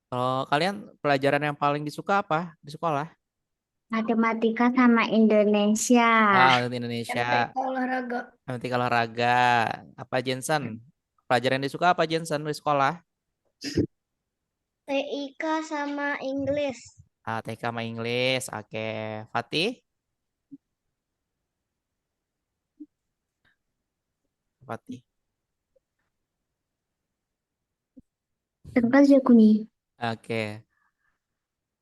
Kalau kalian pelajaran yang paling disuka apa di sekolah? Matematika sama Indonesia. Di Indonesia, MTK olahraga. nanti olahraga. Apa Jensen? Pelajaran yang disuka apa Jensen di sekolah? TIK sama Inggris. TK sama Inggris. Oke. Fatih? Fatih. Tengkal jago nih. Oke.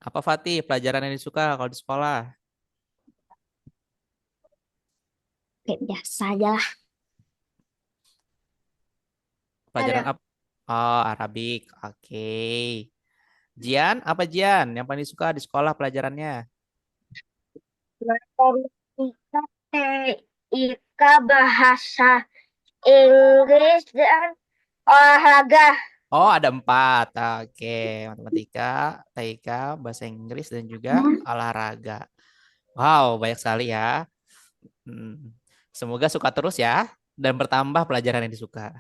Apa Fatih pelajaran yang disuka kalau di sekolah? Kayak biasa aja lah. Pelajaran Ada apa? Oh, Arabik. Oke. Jian, apa Jian? Yang paling suka di sekolah pelajarannya? matematika, TIK, bahasa Inggris, dan olahraga. Oh, ada empat. Oke. Matematika, TIK, bahasa Inggris, dan juga olahraga. Wow, banyak sekali ya. Hmm. Semoga suka terus ya. Dan bertambah pelajaran yang disuka.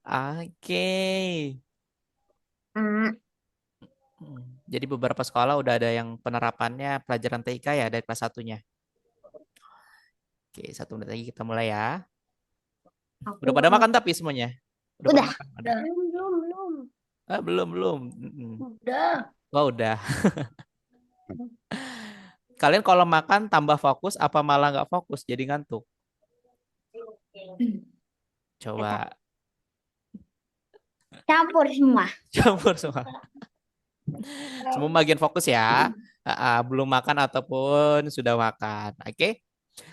Oke. Hmm, Jadi beberapa sekolah udah ada yang penerapannya pelajaran TIK ya dari kelas satunya. Oke, 1 menit lagi kita mulai ya. aku Udah pada makan tapi semuanya? Udah pada udah. makan? Udah. Udah. Belum. Belum, belum. Udah. Oh, udah. Kalian kalau makan tambah fokus apa malah nggak fokus jadi ngantuk? Kata Coba campur semua. campur semua. Semua bagian fokus ya. Belum makan ataupun sudah makan. Oke.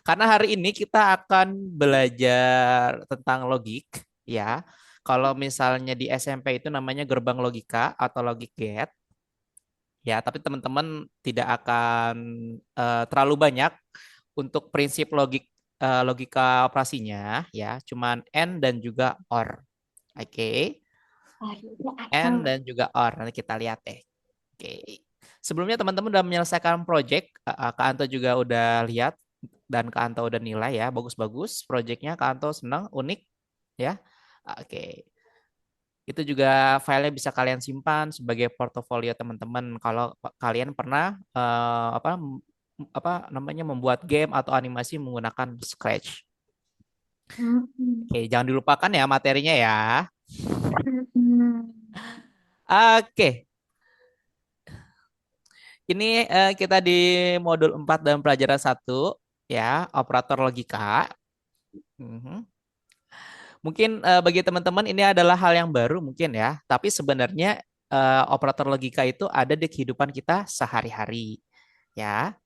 Karena hari ini kita akan belajar tentang logik ya. Kalau misalnya di SMP itu namanya gerbang logika atau logic gate ya, tapi teman-teman tidak akan terlalu banyak untuk prinsip logika operasinya ya, cuman and dan juga or. Oke. And dan juga or. Nanti kita lihat deh. Oke. Sebelumnya teman-teman udah menyelesaikan project, Kak Anto juga udah lihat dan Kak Anto udah nilai ya, bagus-bagus projectnya, Kak Anto senang, unik ya. Oke. Itu juga filenya bisa kalian simpan sebagai portofolio teman-teman kalau kalian pernah apa namanya membuat game atau animasi menggunakan Scratch. Oke, jangan dilupakan ya materinya ya. Oke, ini kita di modul 4 dalam pelajaran satu ya, operator logika. Mhm. Mungkin bagi teman-teman ini adalah hal yang baru mungkin ya, tapi sebenarnya operator logika itu ada di kehidupan kita sehari-hari. Ya,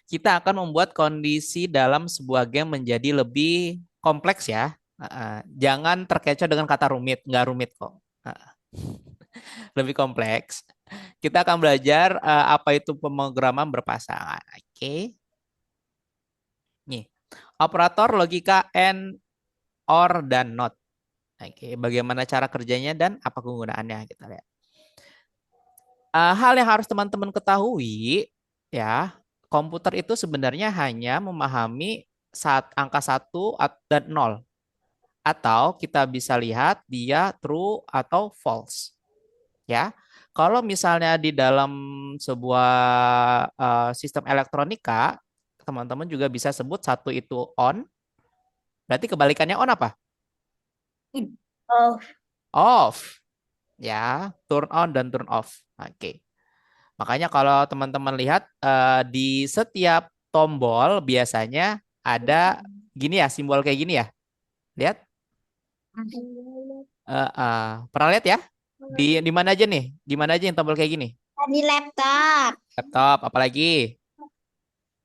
kita akan membuat kondisi dalam sebuah game menjadi lebih kompleks ya. Jangan terkecoh dengan kata rumit, nggak rumit kok. Lebih kompleks. Kita akan belajar apa itu pemrograman berpasangan. Oke. Nih, operator logika and, or, dan not. Oke, bagaimana cara kerjanya dan apa kegunaannya kita lihat. Hal yang harus teman-teman ketahui ya, komputer itu sebenarnya hanya memahami angka satu dan nol. Atau kita bisa lihat dia true atau false. Ya, kalau misalnya di dalam sebuah sistem elektronika, teman-teman juga bisa sebut satu itu on, berarti kebalikannya on apa? Oh, Off. Ya, turn on dan turn off. Oke. Makanya kalau teman-teman lihat di setiap tombol biasanya ada gini ya, simbol kayak gini ya. Lihat. Pernah lihat ya? Di mana aja nih? Di mana aja yang tombol kayak gini? di laptop. Laptop, apalagi?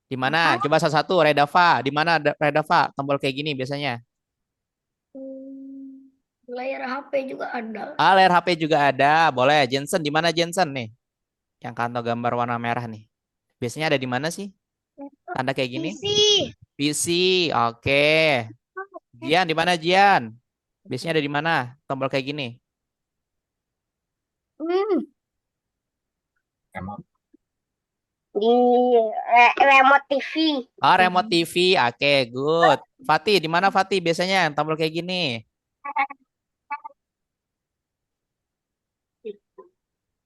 Di mana? Apa? Coba satu-satu, Redava. Di mana Redava? Tombol kayak gini biasanya. Layar HP juga ada. Layar HP juga ada. Boleh. Jensen, di mana Jensen nih? Yang kanto gambar warna merah nih. Biasanya ada di mana sih? Tanda kayak gini? PC. PC. Oke. Jian, di mana Jian? Biasanya ada di mana? Tombol kayak gini. Hmm. Di remote TV. Remote TV. Oke, good. Fatih, di mana Fatih biasanya yang tombol kayak gini?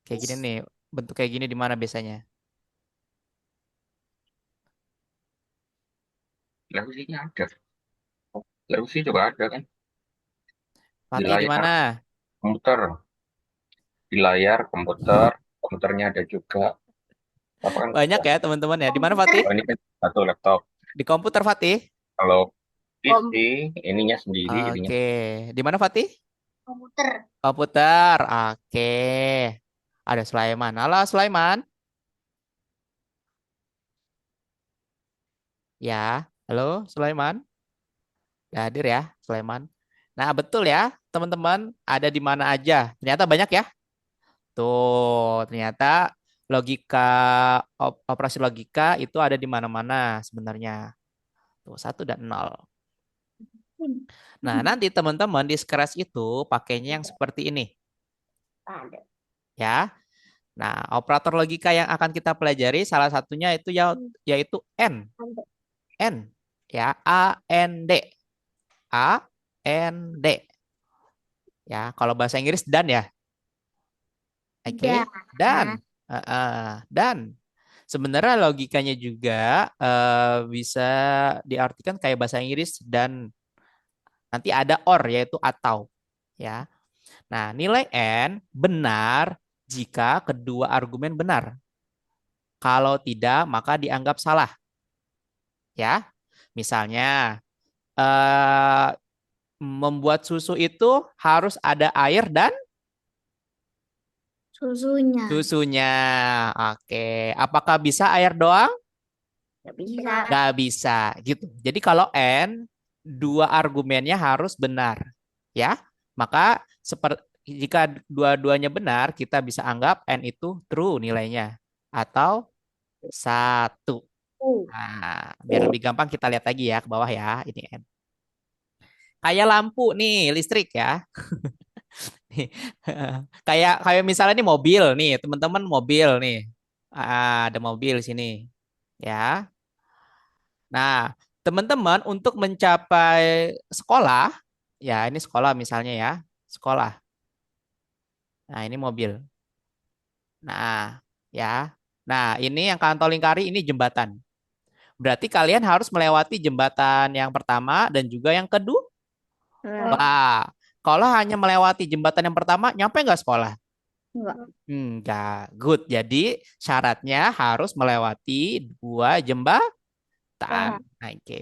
Kayak gini nih, bentuk kayak gini di mana biasanya? Leusinya ada. Leusi juga ada kan di Fatih di layar mana? komputer. Di layar komputer, komputernya ada juga. Apa kan Banyak ada. ya teman-teman ya. Di mana Komputer. Fatih? Oh, ini kan satu laptop. Di komputer Fatih? Kalau PC Kom- ininya sendiri, ininya Oke. Di mana Fatih? Komputer. Komputer. Oke. Ada Sulaiman. Halo Sulaiman. Ya. Halo Sulaiman. Ya, hadir ya Sulaiman. Nah, betul ya teman-teman. Ada di mana aja. Ternyata banyak ya. Tuh, ternyata logika operasi logika itu ada di mana-mana sebenarnya. Tuh, satu dan nol. Nah, nanti teman-teman di Scratch itu pakainya yang seperti ini, Ada. ya. Nah, operator logika yang akan kita pelajari salah satunya itu yaitu N. Ada. N, ya, A N D. A N D. Ya, kalau bahasa Inggris dan ya. Oke, dan dan sebenarnya logikanya juga bisa diartikan kayak bahasa Inggris dan nanti ada or yaitu atau, ya. Nah, nilai n benar jika kedua argumen benar. Kalau tidak, maka dianggap salah, ya. Misalnya eh, membuat susu itu harus ada air dan Susunya. susunya. Oke, apakah bisa air doang? Nggak bisa. Nggak bisa gitu. Jadi kalau N, dua argumennya harus benar. Ya, maka jika dua-duanya benar, kita bisa anggap N itu true nilainya. Atau satu. Nah, biar lebih gampang kita lihat lagi ya ke bawah ya. Ini N. Kayak lampu nih, listrik ya. Kayak kayak misalnya ini mobil nih, teman-teman mobil nih. Ada mobil di sini. Ya. Nah, teman-teman untuk mencapai sekolah, ya ini sekolah misalnya ya, sekolah. Nah, ini mobil. Nah, ya. Nah, ini yang kantong lingkari ini jembatan. Berarti kalian harus melewati jembatan yang pertama dan juga yang kedua. Nggak. Wah, kalau hanya melewati jembatan yang pertama, nyampe nggak sekolah? Nggak. Enggak. Good. Jadi syaratnya harus melewati dua jembatan. Nggak. Oke.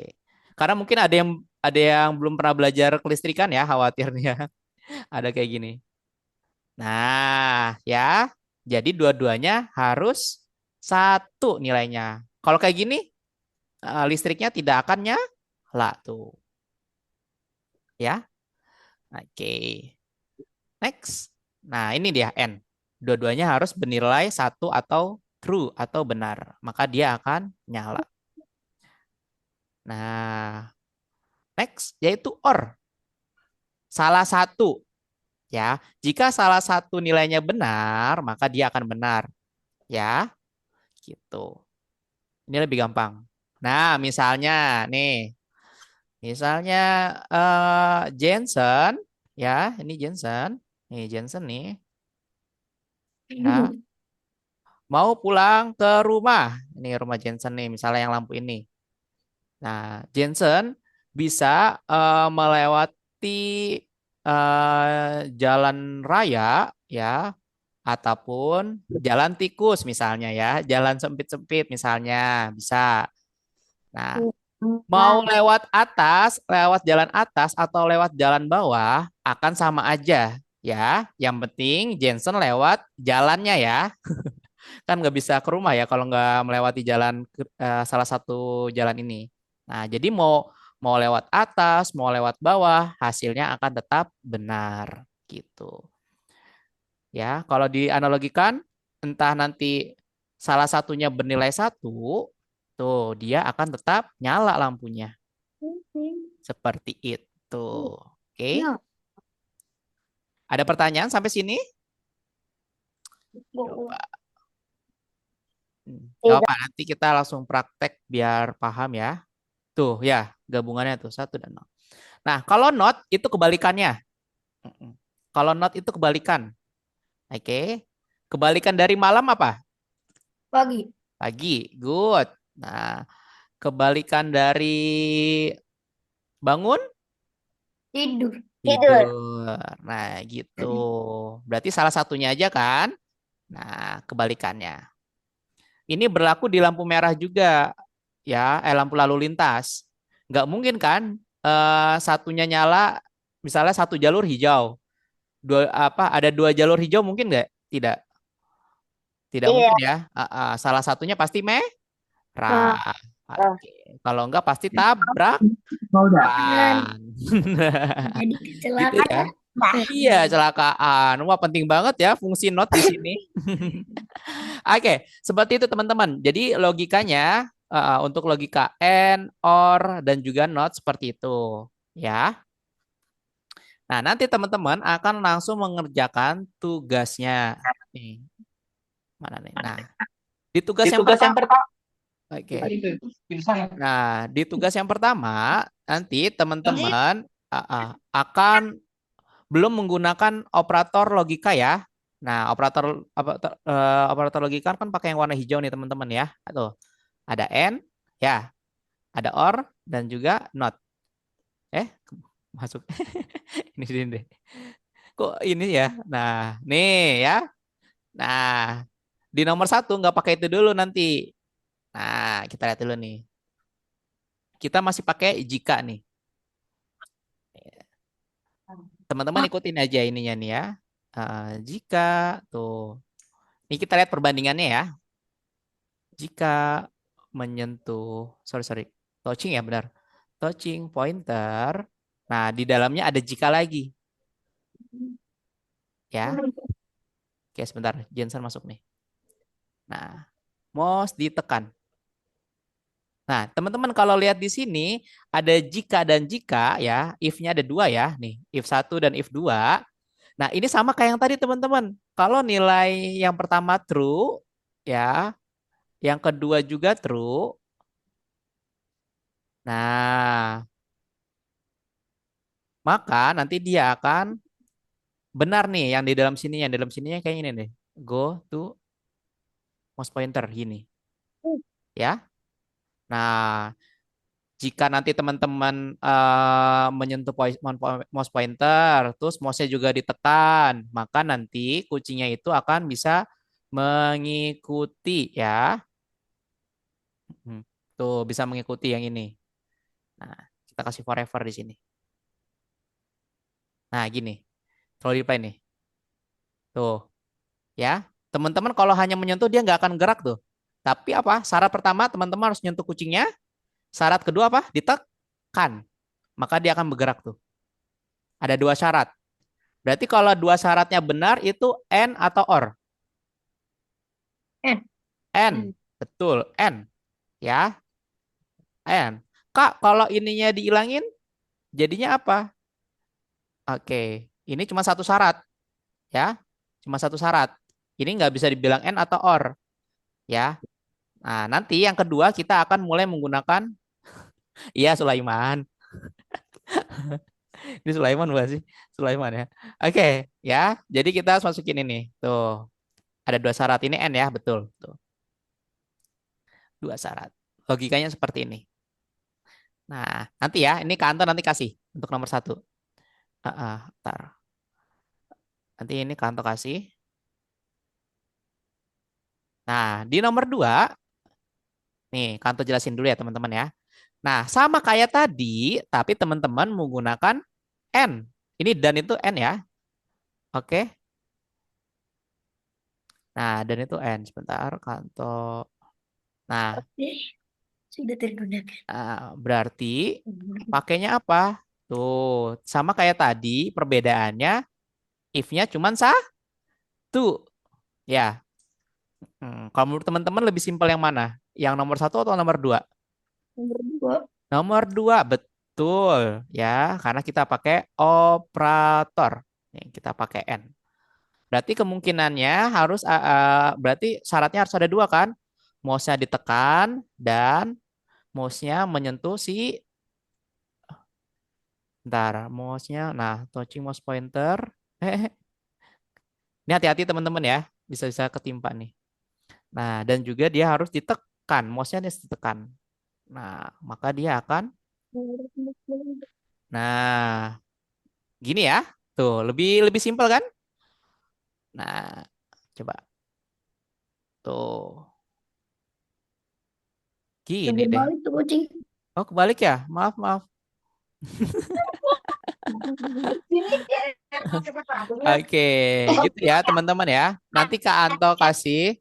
Karena mungkin ada yang belum pernah belajar kelistrikan ya, khawatirnya ada kayak gini. Nah, ya. Jadi dua-duanya harus satu nilainya. Kalau kayak gini, listriknya tidak akan nyala tuh. Ya. Oke. Next. Nah, ini dia N. Dua-duanya harus bernilai satu atau true atau benar. Maka dia akan nyala. Nah, next yaitu OR. Salah satu. Ya, jika salah satu nilainya benar, maka dia akan benar. Ya, gitu. Ini lebih gampang. Nah, misalnya nih, misalnya Jensen, ya, ini Jensen, nih Jensen nih, ya, mau pulang ke rumah. Ini rumah Jensen nih, misalnya yang lampu ini. Nah, Jensen bisa melewati jalan raya, ya, ataupun jalan tikus misalnya ya, jalan sempit-sempit misalnya bisa. Nah, mau Nggak. lewat jalan atas atau lewat jalan bawah akan sama aja ya. Yang penting Jensen lewat jalannya ya. Kan nggak bisa ke rumah ya kalau nggak melewati salah satu jalan ini. Nah, jadi mau mau lewat atas, mau lewat bawah, hasilnya akan tetap benar gitu. Ya, kalau dianalogikan, entah nanti salah satunya bernilai satu, tuh dia akan tetap nyala lampunya. Seperti itu. Oke, Nggak. ada pertanyaan sampai sini? Nggak. Coba. Gak Tidak. apa, nanti kita langsung praktek biar paham ya. Tuh ya, gabungannya tuh satu dan nol. Nah, kalau not itu kebalikannya. Mm-mm. Kalau not itu kebalikan. Oke. Kebalikan dari malam apa? Pagi. Pagi. Good. Nah, kebalikan dari bangun? Tidur. Tidur. Nah, gitu. Berarti salah satunya aja kan? Nah, kebalikannya. Ini berlaku di lampu merah juga, ya, lampu lalu lintas. Nggak mungkin kan satunya nyala, misalnya satu jalur hijau, ada dua jalur hijau mungkin nggak? Tidak, tidak Iya. mungkin ya. Salah satunya pasti merah. Oke. Kalau nggak pasti tabrakan. Dan jadi Gitu ya. kecelakaan. Nah. Iya, kecelakaan. Wah, penting banget ya fungsi not di sini. Oke, seperti itu teman-teman. Jadi logikanya untuk logika and, or, dan juga not seperti itu. Ya. Nah, nanti teman-teman akan langsung mengerjakan tugasnya. Nih, mana nih? Nah, di tugas Di yang tugas yang pertama. pertama Oke. itu bisa. Nah, di tugas yang pertama nanti teman-teman akan belum menggunakan operator logika ya. Nah, operator logika kan pakai yang warna hijau nih teman-teman ya. Tuh, ada and, ya, ada or dan juga not. Masuk. Ini sini deh. Kok ini ya? Nah, nih ya. Nah, di nomor satu nggak pakai itu dulu nanti. Nah, kita lihat dulu nih. Kita masih pakai jika nih. Teman-teman ikutin aja ininya nih ya. Jika tuh. Ini kita lihat perbandingannya ya. Jika menyentuh, sorry, touching ya benar. Touching pointer. Nah, di dalamnya ada jika lagi. Ya. Oke, sebentar. Jensen masuk nih. Nah, mouse ditekan. Nah, teman-teman kalau lihat di sini ada jika dan jika ya, if-nya ada dua ya, nih, if satu dan if dua. Nah, ini sama kayak yang tadi teman-teman. Kalau nilai yang pertama true ya, yang kedua juga true. Nah, maka nanti dia akan benar nih yang di dalam sininya kayak ini nih. Go to mouse pointer gini, ya. Nah, jika nanti teman-teman menyentuh mouse pointer, terus mouse-nya juga ditekan, maka nanti kucingnya itu akan bisa mengikuti ya. Hmm, Tuh bisa mengikuti yang ini. Nah, kita kasih forever di sini. Nah, gini. Kalau di play nih. Tuh, ya. Teman-teman kalau hanya menyentuh dia nggak akan gerak tuh. Tapi apa? Syarat pertama teman-teman harus nyentuh kucingnya. Syarat kedua apa? Ditekan. Maka dia akan bergerak tuh. Ada dua syarat. Berarti kalau dua syaratnya benar itu N atau OR? N. N. Betul, N. Ya, N. Kak, kalau ininya dihilangin, jadinya apa? Oke, ini cuma satu syarat. Ya, cuma satu syarat. Ini nggak bisa dibilang N atau OR. Ya, nah nanti yang kedua kita akan mulai menggunakan, iya Sulaiman. Ini Sulaiman bukan sih? Sulaiman ya. Oke, ya. Jadi kita harus masukin ini. Tuh, ada dua syarat. Ini N ya, betul. Tuh, dua syarat. Logikanya seperti ini. Nah, nanti ya, ini kantor nanti kasih untuk nomor satu. Ntar. Nanti ini kantor kasih. Nah, di nomor dua, nih kantor jelasin dulu ya teman-teman ya. Nah, sama kayak tadi, tapi teman-teman menggunakan N. Ini dan itu N ya. Oke. Nah, dan itu N. Sebentar, kantor. Nah, Sudah tergunakan. berarti pakainya apa? Tuh, sama kayak tadi, perbedaannya if-nya cuma satu. Ya, kalau menurut teman-teman lebih simpel yang mana? Yang nomor satu atau nomor dua? Nomor dua. Nomor dua, betul. Ya, karena kita pakai operator. Nih, kita pakai N. Berarti kemungkinannya harus, berarti syaratnya harus ada dua kan? Mouse-nya ditekan dan mouse-nya menyentuh si, ntar, mouse-nya, nah, touching mouse pointer. Ini hati-hati teman-teman ya. Bisa-bisa ketimpa nih. Nah, dan juga dia harus ditekan, mouse-nya harus ditekan. Nah, maka dia akan, nah, gini ya. Tuh, lebih lebih simpel kan? Nah, coba. Tuh, gini deh. Berbalik tuh kucing. Oh, kebalik ya? Maaf, maaf. Oke, gitu ya teman-teman ya. Nanti Kak Anto kasih,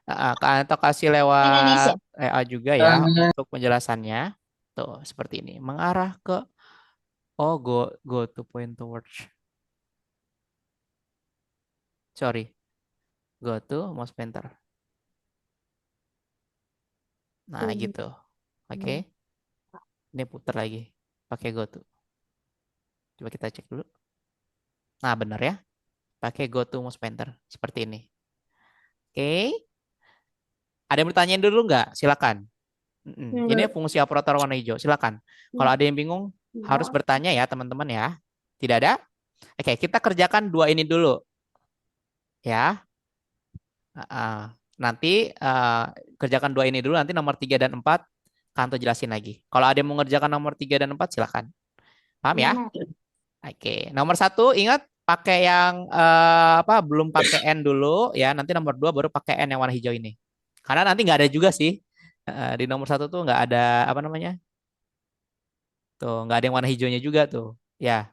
Kak Anto kasih lewat Indonesia. WA juga ya untuk penjelasannya. Tuh, seperti ini. Mengarah ke, oh, go to point towards. Sorry, go to mouse pointer. Nah, gitu. Oke, ini putar lagi. Pakai go to. Coba kita cek dulu. Nah, benar ya. Pakai go to mouse pointer. Seperti ini. Oke. Ada yang bertanya dulu nggak? Silakan. Ini Enggak. fungsi operator warna hijau. Silakan. Kalau ada yang bingung, harus bertanya ya teman-teman ya. Tidak ada? Oke, kita kerjakan dua ini dulu ya. Nanti kerjakan dua ini dulu. Nanti nomor 3 dan 4 Kanto jelasin lagi. Kalau ada yang mau ngerjakan nomor 3 dan 4 silakan. Paham ya? Oke. Nomor satu ingat pakai yang apa? Belum pakai N dulu ya. Nanti nomor 2 baru pakai N yang warna hijau ini. Karena nanti nggak ada juga sih. Di nomor satu tuh nggak ada apa namanya? Tuh, nggak ada yang warna hijaunya juga tuh. Ya,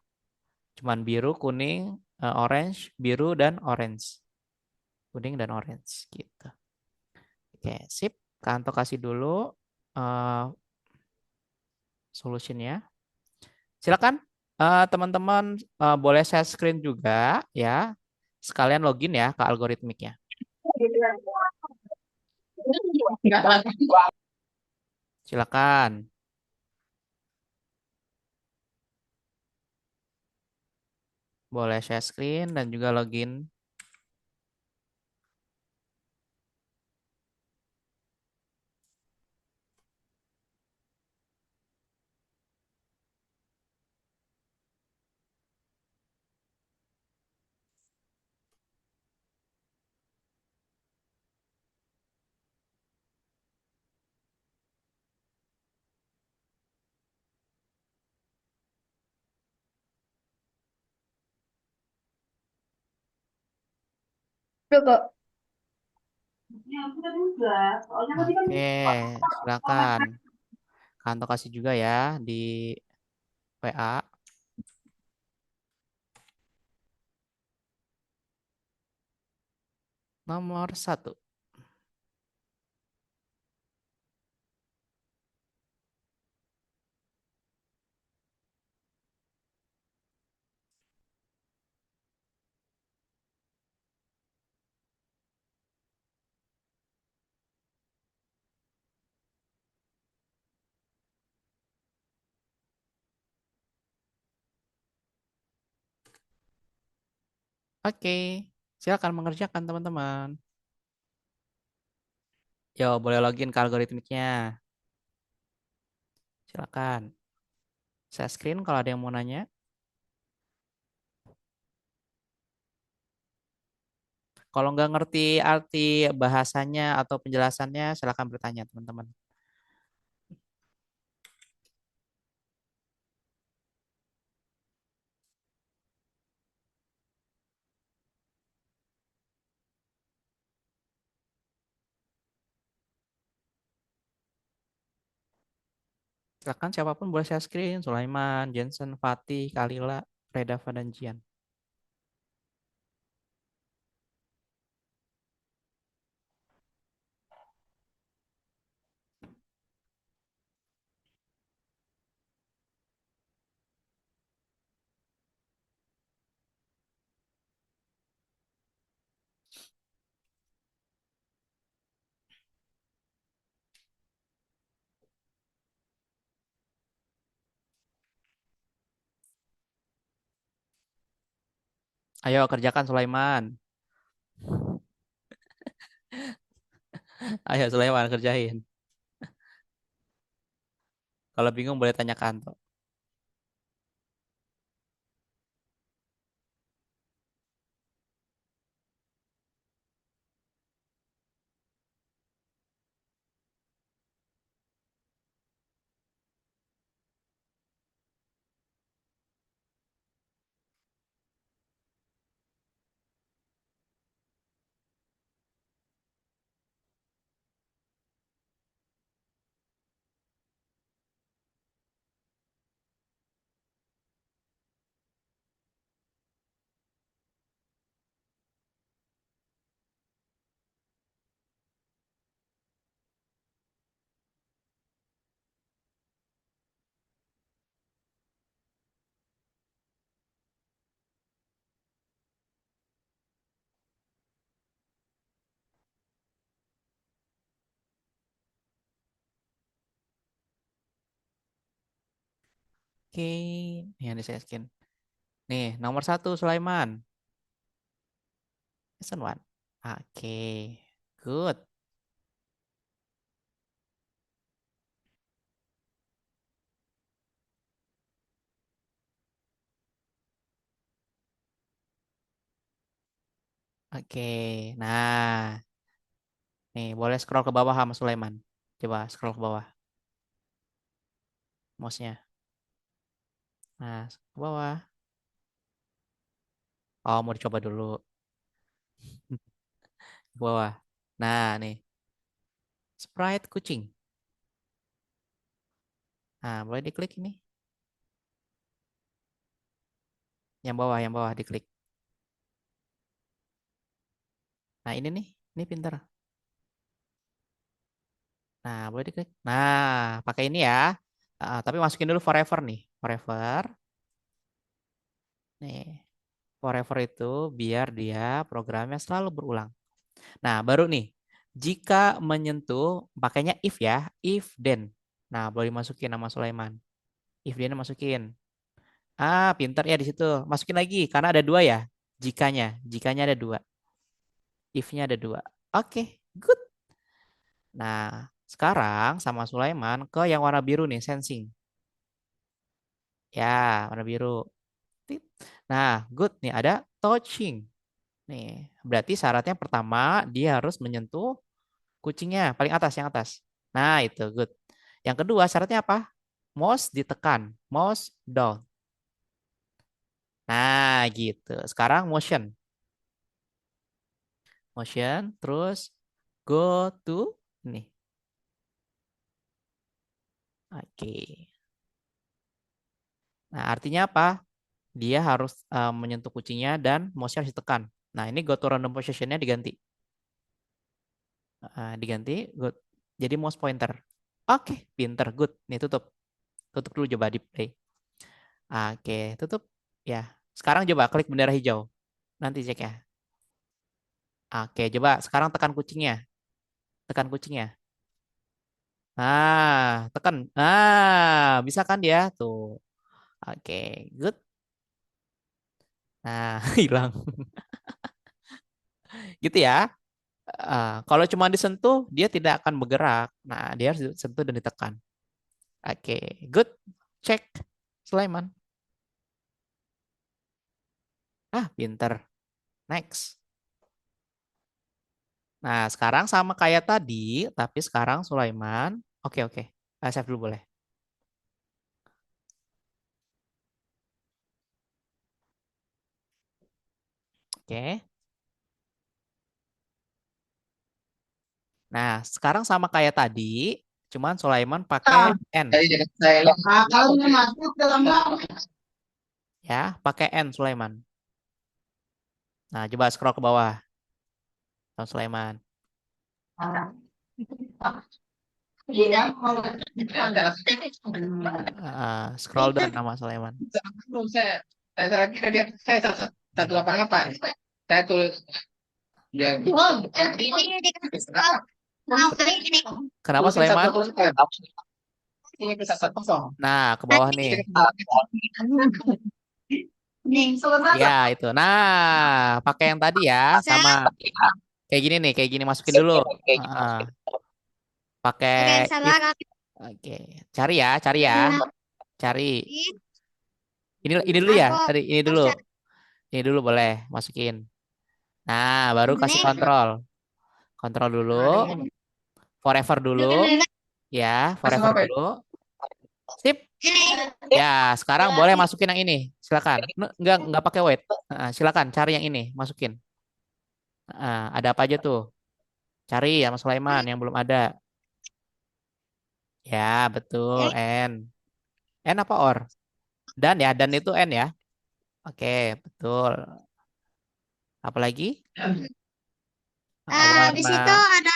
cuman biru, kuning, orange, biru dan orange. Kuning dan orange gitu. Oke, sip. Kanto kasih dulu eh solutionnya. Silakan teman-teman boleh share screen juga ya. Sekalian login ya ke algoritmiknya. Silakan. Boleh share screen dan juga login. Udah kok. Oke, silakan. Kanto kasih juga ya di WA. Nomor satu. Oke, silakan mengerjakan teman-teman. Yo, boleh login ke algoritmiknya. Silakan. Saya screen kalau ada yang mau nanya. Kalau nggak ngerti arti bahasanya atau penjelasannya, silakan bertanya, teman-teman. Silakan siapapun boleh share screen. Sulaiman, Jensen, Fatih, Kalila, Redava, dan Jian. Ayo kerjakan Sulaiman. Ayo Sulaiman kerjain. Kalau bingung boleh tanya ke Anto. Oke, yang di skin. Nih, nomor 1 Sulaiman. Lesson 1. Oke, good. Oke, nah, nih boleh scroll ke bawah Mas Sulaiman. Coba scroll ke bawah, mouse-nya. Nah, ke bawah. Oh, mau dicoba dulu. Ke bawah. Nah, nih, sprite kucing. Nah, boleh diklik ini. Yang bawah diklik. Nah, ini pinter. Nah, boleh diklik. Nah, pakai ini ya. Tapi masukin dulu forever nih. Forever. Nih, forever itu biar dia programnya selalu berulang. Nah, baru nih. Jika menyentuh, pakainya if ya. If then. Nah, boleh masukin nama Sulaiman. If then masukin. Pinter ya di situ. Masukin lagi karena ada dua ya. Jikanya. Jikanya ada dua. If-nya ada dua. Oke, good. Nah, sekarang sama Sulaiman ke yang warna biru nih, sensing. Ya, warna biru. Tit. Nah, good nih ada touching. Nih, berarti syaratnya pertama dia harus menyentuh kucingnya paling atas yang atas. Nah, itu good. Yang kedua syaratnya apa? Mouse ditekan, mouse down. Nah, gitu. Sekarang motion. Motion terus go to nih. Oke. Nah, artinya apa? Dia harus menyentuh kucingnya dan mouse harus ditekan. Nah, ini go to random position-nya diganti. Diganti good. Jadi mouse pointer. Oke, pinter, good. Nih tutup. Tutup dulu coba di play. Oke, tutup. Ya. Sekarang coba klik bendera hijau. Nanti cek ya. Oke, coba sekarang tekan kucingnya. Tekan kucingnya. Tekan. Bisa kan dia? Tuh. Oke, good. Nah, hilang. Gitu ya. Kalau cuma disentuh, dia tidak akan bergerak. Nah, dia harus disentuh dan ditekan. Oke, good. Cek. Sulaiman. Pinter. Next. Nah, sekarang sama kayak tadi, tapi sekarang Sulaiman. Oke, oke. Save dulu boleh. Oke. Nah, sekarang sama kayak tadi, cuman Sulaiman pakai N. Akalnya masuk dalam Ya, pakai N Sulaiman. Nah, coba scroll ke bawah. Tahun Sulaiman. Scroll down nama Sulaiman. saya satu apa? Saya tulis Kenapa Sulaiman? ini bisa satu kosong. Nah, ke bawah nih. Ya, itu. Nah, pakai yang tadi ya, sama kayak gini nih, kayak gini masukin dulu. Pakai if. Oke, cari ya, cari ya. Cari. Ini dulu ya, tadi ini dulu. Ini dulu boleh masukin. Nah, baru kasih kontrol. Kontrol dulu, forever dulu. Ya, forever dulu. Sip. Ya, sekarang boleh masukin yang ini. Silakan. Enggak pakai wait. Silakan cari yang ini, masukin. Ada apa aja tuh? Cari ya Mas Sulaiman yang belum ada. Ya, betul. N. N apa or? Dan ya, dan itu N ya. Oke, betul. Apalagi? Di situ Warna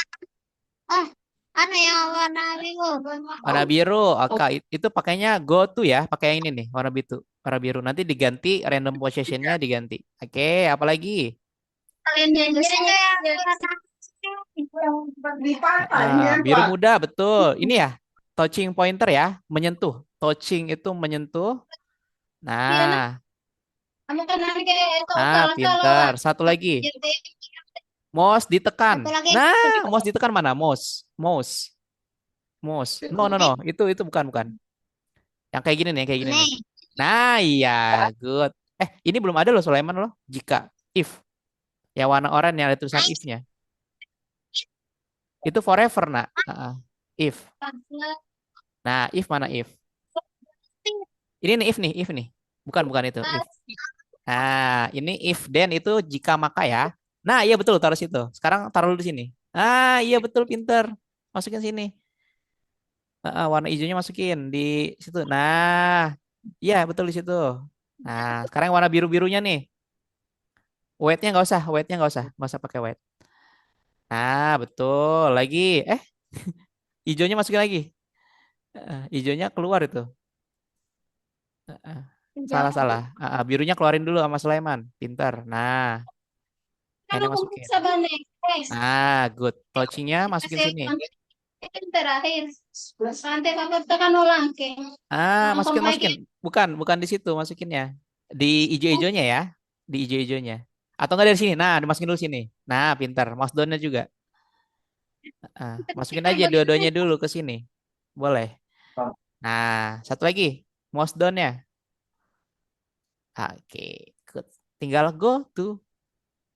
ada yang warna biru. warna biru. Oke, itu pakainya go to ya, pakai yang ini nih, warna biru. Warna biru. Nanti diganti random position-nya diganti. Oke, apalagi? Di situ yang warna Biru muda, betul. Ini ya. touching pointer ya, menyentuh. Touching itu menyentuh. Iya, nak. Nah, Kamu kan nanti kayak itu nah, salah-salah pinter. lah. Satu lagi. Jadi, Mouse satu ditekan. lagi. Nah, mouse ditekan mana? Mouse. Mouse. Mouse. No, no, Eh, no. Itu bukan, bukan. Yang kayak gini nih, kayak gini nih. nih. Nah, iya, good. Ini belum ada loh Sulaiman loh. Jika if ya warna oranye yang ada tulisan if-nya. Itu forever, nak. If. Nah, if mana if? Ini nih if nih, if nih. Bukan, bukan itu, if. Nah, ini if then itu jika maka ya. Nah, iya betul taruh situ. Sekarang taruh dulu di sini. Ah, iya betul pinter. Masukin sini. Warna hijaunya masukin di situ. Nah, iya betul di situ. Nah, sekarang yang warna biru-birunya nih. Weight-nya nggak usah pakai weight. Nah, betul. Lagi, hijaunya masukin lagi. Hijaunya keluar itu. Salah, salah. Birunya keluarin dulu sama Sulaiman. Pinter. Nah, Kan ini aku masukin. bisa banding. Guys, Nah, good. Touching-nya masukin kasih sini. yang terakhir. Nanti aku tekan ulang, ke. Masukin, masukin. Bukan, bukan di situ masukinnya. Di ijo-ijonya ya. Di ijo-ijonya. Atau enggak dari sini. Nah, dimasukin dulu sini. Nah, pintar. Mouse down-nya juga. Masukin aja dua-duanya dulu ke sini. Boleh. Nah, satu lagi. Mouse down-nya. Oke, good. Tinggal go to.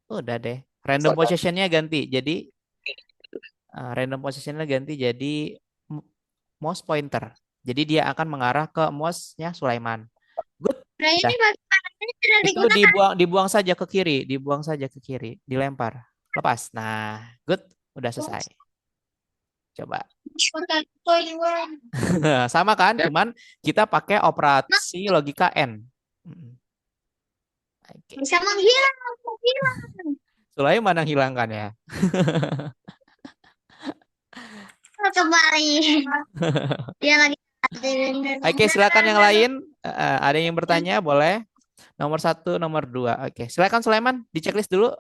Udah deh. Random position-nya ganti. Jadi, random position-nya ganti jadi mouse pointer. Jadi dia akan mengarah ke mouse-nya Sulaiman. Good. Nah, ini Dah. bagaimana? Ini tidak Itu digunakan. dibuang saja ke kiri, dibuang saja ke kiri, dilempar. Lepas. Nah, good. Udah selesai. Coba. Sama kan? Cuman kita pakai operasi logika N. Oke. Bisa menghilang. Menghilang. Sulaiman yang hilangkan ya. Kemarin. Dia lagi. Oke, silakan yang lain. Ada yang bertanya, boleh. Nomor 1, nomor 2. Oke, silakan Sulaiman, diceklis dulu.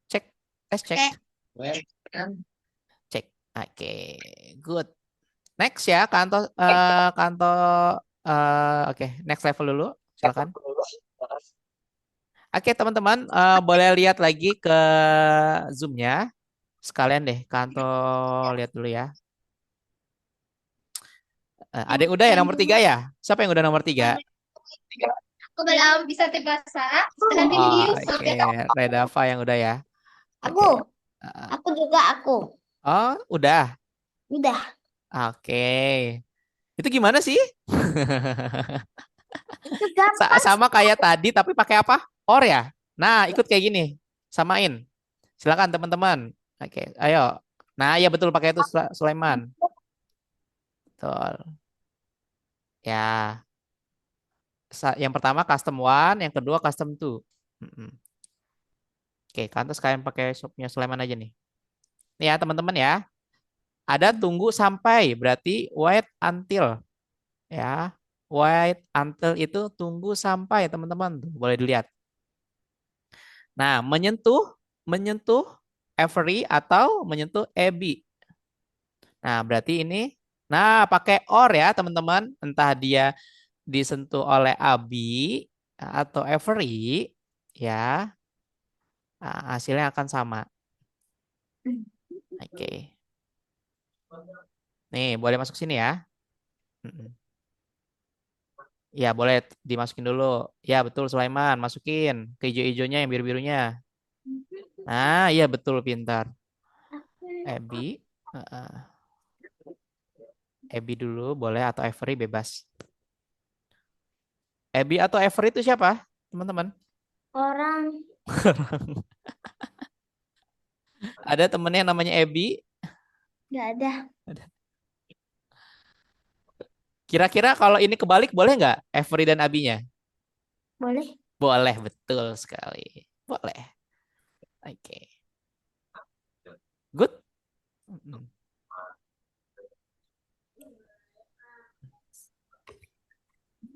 Cek, cek. Cek. Oke, good. Next ya, kantor, oke, next level dulu. Silakan. Oke, teman-teman, boleh lihat lagi ke Zoom-nya. Sekalian deh, kantor lihat dulu ya. Ada yang udah ya nomor 3 ya? Siapa yang udah nomor 3? Aku belum bisa bahasa. Oke, Redava yang udah ya. Aku. Aku juga aku. Oh, udah. Udah. Oke. Itu gimana sih? Itu gampang. Sama kayak tadi tapi pakai apa? Or ya? Nah, ikut kayak gini. Samain. Silakan teman-teman. Oke, ayo. Nah, ya betul pakai itu Sulaiman. Betul. Ya. Yang pertama custom one, yang kedua custom two. Oke, kantor sekalian pakai shopnya Sulaiman aja nih. Nih ya teman-teman ya. Ada tunggu sampai, berarti wait until. Ya, wait until itu tunggu sampai teman-teman. Boleh dilihat. Nah, menyentuh every atau menyentuh every. Nah, berarti ini, nah pakai or ya teman-teman. Entah dia disentuh oleh Abi atau every, ya, hasilnya akan sama. Oke. Nih, boleh masuk sini ya. Ya, boleh dimasukin dulu. Ya, betul Sulaiman, masukin ke hijau-hijaunya yang biru-birunya. Nah, iya betul pintar. Ebi. Ebi dulu boleh atau Avery bebas. Ebi atau Avery itu siapa, teman-teman? Orang. Ada temennya yang namanya Ebi? Nggak ada. Kira-kira kalau ini kebalik boleh nggak Avery dan Abinya? Boleh. Boleh, betul sekali. Boleh. Oke. Good.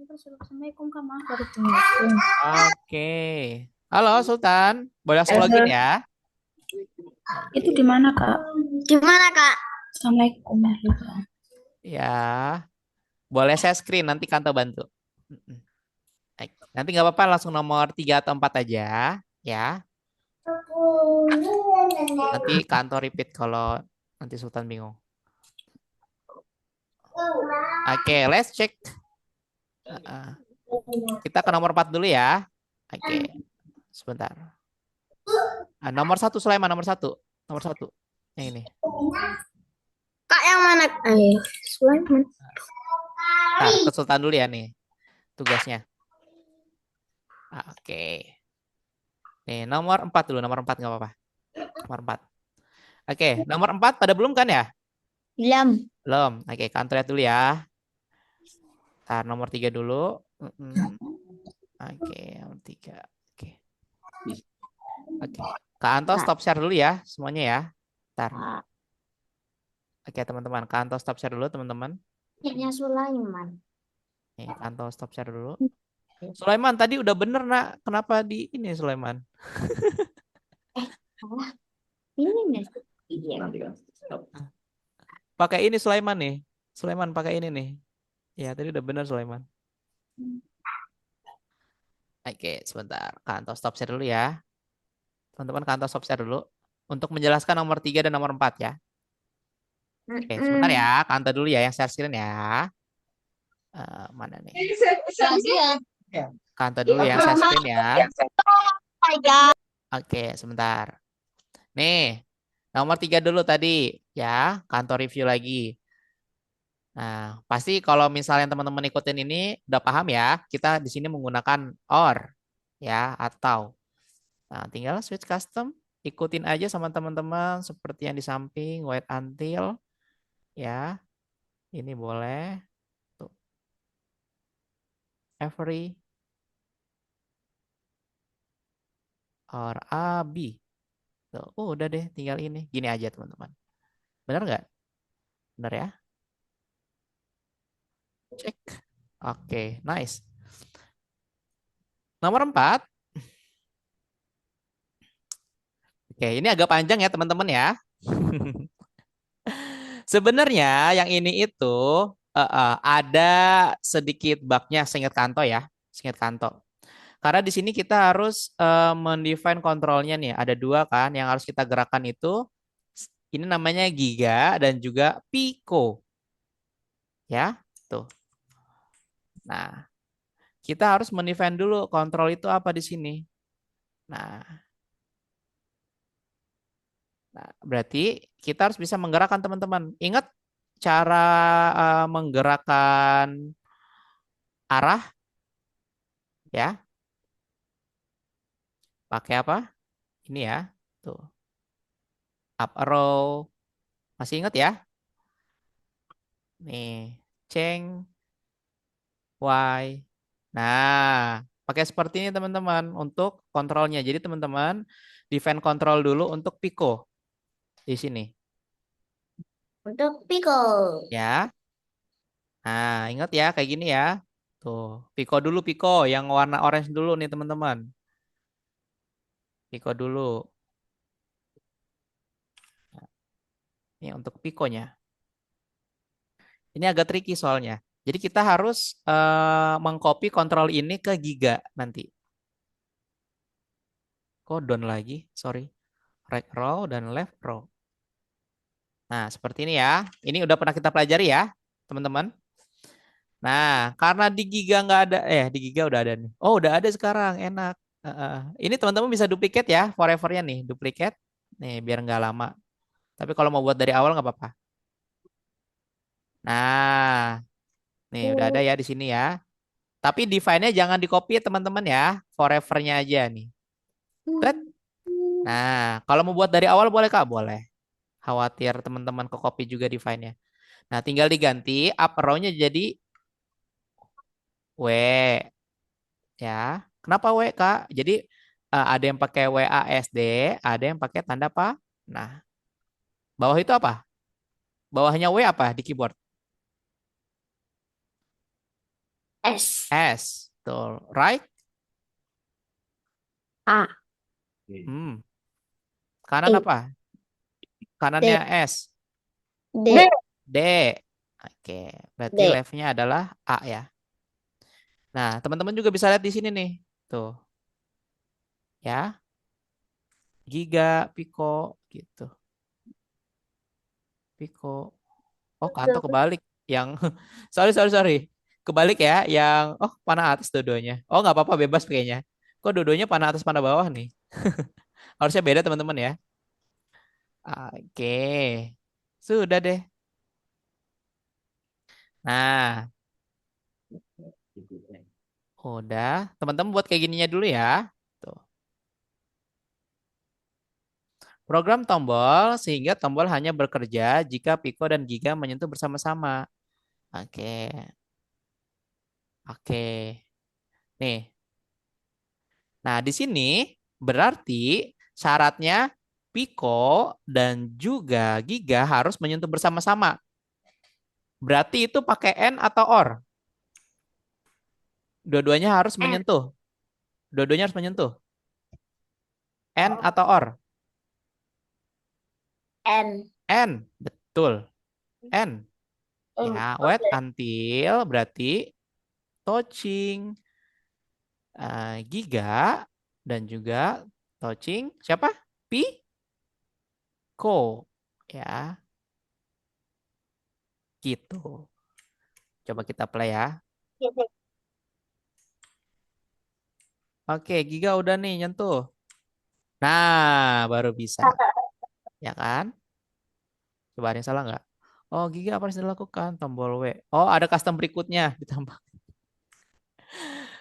Assalamualaikum Kak. Oke. Halo Sultan, boleh langsung login ya? Itu di mana, Kak? Gimana Kak? Assalamualaikum. Ya, boleh saya screen nanti Kanto bantu. Mm-mm. Baik. Nanti nggak apa-apa langsung nomor 3 atau 4 aja ya. Nanti Kanto repeat kalau nanti Sultan bingung. Oke, let's check. Uh-uh. Kita ke nomor 4 dulu ya. Oke, sebentar. Nomor 1 Sulaiman, nomor 1. Nomor 1. Yang ini. Kak yang mana? Ayo, Sulaiman. Ntar ke Sultan dulu ya nih tugasnya. Oke. Nih, nomor 4 dulu, nomor 4 nggak apa-apa. Nomor 4. Oke, nomor 4 pada belum kan ya? Belum. Belum. Oke, Kanto lihat dulu ya. Ntar nomor 3 dulu. Oke, nomor 3. Oke. Oke. Kak Anto Kak. stop share dulu ya semuanya ya. Ntar. Oke, teman-teman. Kak Anto stop share dulu, teman-teman. Kayaknya Sulaiman. Nih, Kak Anto stop share dulu. Sulaiman tadi udah bener, Nak. Kenapa di ini, Sulaiman? Salah. Ini nih. Iya. Pakai ini, Sulaiman nih. Sulaiman pakai ini nih. Ya, tadi udah bener, Sulaiman. Oke, sebentar. Kak Anto stop share dulu ya. Teman-teman, Kak Anto stop share dulu. Untuk menjelaskan nomor 3 dan nomor 4 ya. Oke, sebentar ya. Kak Anto dulu ya yang share screen ya. Mana nih? Kak Anto dulu yang share screen ya. Oke, sebentar. Nih, nomor 3 dulu tadi ya. Kantor review lagi. Nah, pasti kalau misalnya teman-teman ikutin ini udah paham ya. Kita di sini menggunakan or ya atau. Nah, tinggal switch custom. Ikutin aja sama teman-teman seperti yang di samping wait until ya. Ini boleh. Tuh. Every or AB. Tuh. Udah deh, tinggal ini. Gini aja teman-teman. Benar nggak? Benar ya? Cek. Oke, nice. Nomor 4. Oke, ini agak panjang ya teman-teman ya. Sebenarnya yang ini itu ada sedikit bugnya seingat Kanto ya. Seingat Kanto. Karena di sini kita harus mendefine kontrolnya nih. Ada dua kan yang harus kita gerakan itu. Ini namanya giga dan juga pico. Ya, tuh. Nah, kita harus mendefine dulu kontrol itu apa di sini. Nah, berarti kita harus bisa menggerakkan teman-teman. Ingat cara menggerakkan arah ya. Pakai apa? Ini ya. Tuh. Up arrow. Masih ingat ya? Nih. Ceng. Y. Nah, pakai seperti ini teman-teman untuk kontrolnya. Jadi teman-teman define kontrol dulu untuk Pico di sini. Untuk Pico. Ya. Nah, ingat ya kayak gini ya. Tuh, Pico dulu Pico yang warna orange dulu nih teman-teman. Pico dulu. Ini untuk Piconya. Ini agak tricky soalnya. Jadi kita harus mengcopy kontrol ini ke Giga nanti. Kok down lagi? Sorry. Right row dan left row. Nah, seperti ini ya. Ini udah pernah kita pelajari ya, teman-teman. Nah, karena di Giga nggak ada, di Giga udah ada nih. Oh, udah ada sekarang, enak. Ini teman-teman bisa duplikat ya, forever-nya nih, duplikat. Nih, biar nggak lama. Tapi kalau mau buat dari awal nggak apa-apa. Nah, nih udah ada ya di sini ya. Tapi define-nya jangan di-copy ya, teman-teman ya. Forever-nya aja nih. Tet. Nah, kalau mau buat dari awal boleh Kak? Boleh. Khawatir teman-teman ke copy juga define-nya. Nah, tinggal diganti up arrow-nya jadi W. Ya. Kenapa W, Kak? Jadi ada yang pakai WASD, ada yang pakai tanda apa? Nah, bawah itu apa? Bawahnya W apa di keyboard? S. S. Betul. Right? A. Hmm. Kanan E. apa? D. Kanannya S. D. D. Oke, berarti D. left-nya adalah A ya. Nah, teman-teman juga bisa lihat di sini nih. Tuh, ya. Giga, Pico gitu. Pico. Oh, kantor kebalik. Yang sorry. Kebalik ya, yang panah atas dua-duanya. Oh, nggak apa-apa, bebas kayaknya. Kok dua-duanya panah atas panah bawah nih? Harusnya beda teman-teman ya. Oke. Sudah deh. Nah, udah. Teman-teman buat kayak gininya dulu ya. Tuh. Program tombol sehingga tombol hanya bekerja jika Pico dan Giga menyentuh bersama-sama. Oke. Oke. Nih. Nah, di sini berarti syaratnya Pico dan juga Giga harus menyentuh bersama-sama. Berarti itu pakai N atau OR? Dua-duanya harus N. menyentuh. Dua-duanya harus menyentuh. N atau OR? N. N. Betul. N. N. Ya, wait until berarti touching Giga dan juga touching siapa? Pico. Ya, gitu. Coba kita play ya. Oke, Giga udah nih nyentuh. Nah, baru bisa. Ya kan? Coba ada yang salah nggak? Oh, Giga apa yang harus dilakukan? Tombol W. Oh, ada custom berikutnya ditambah.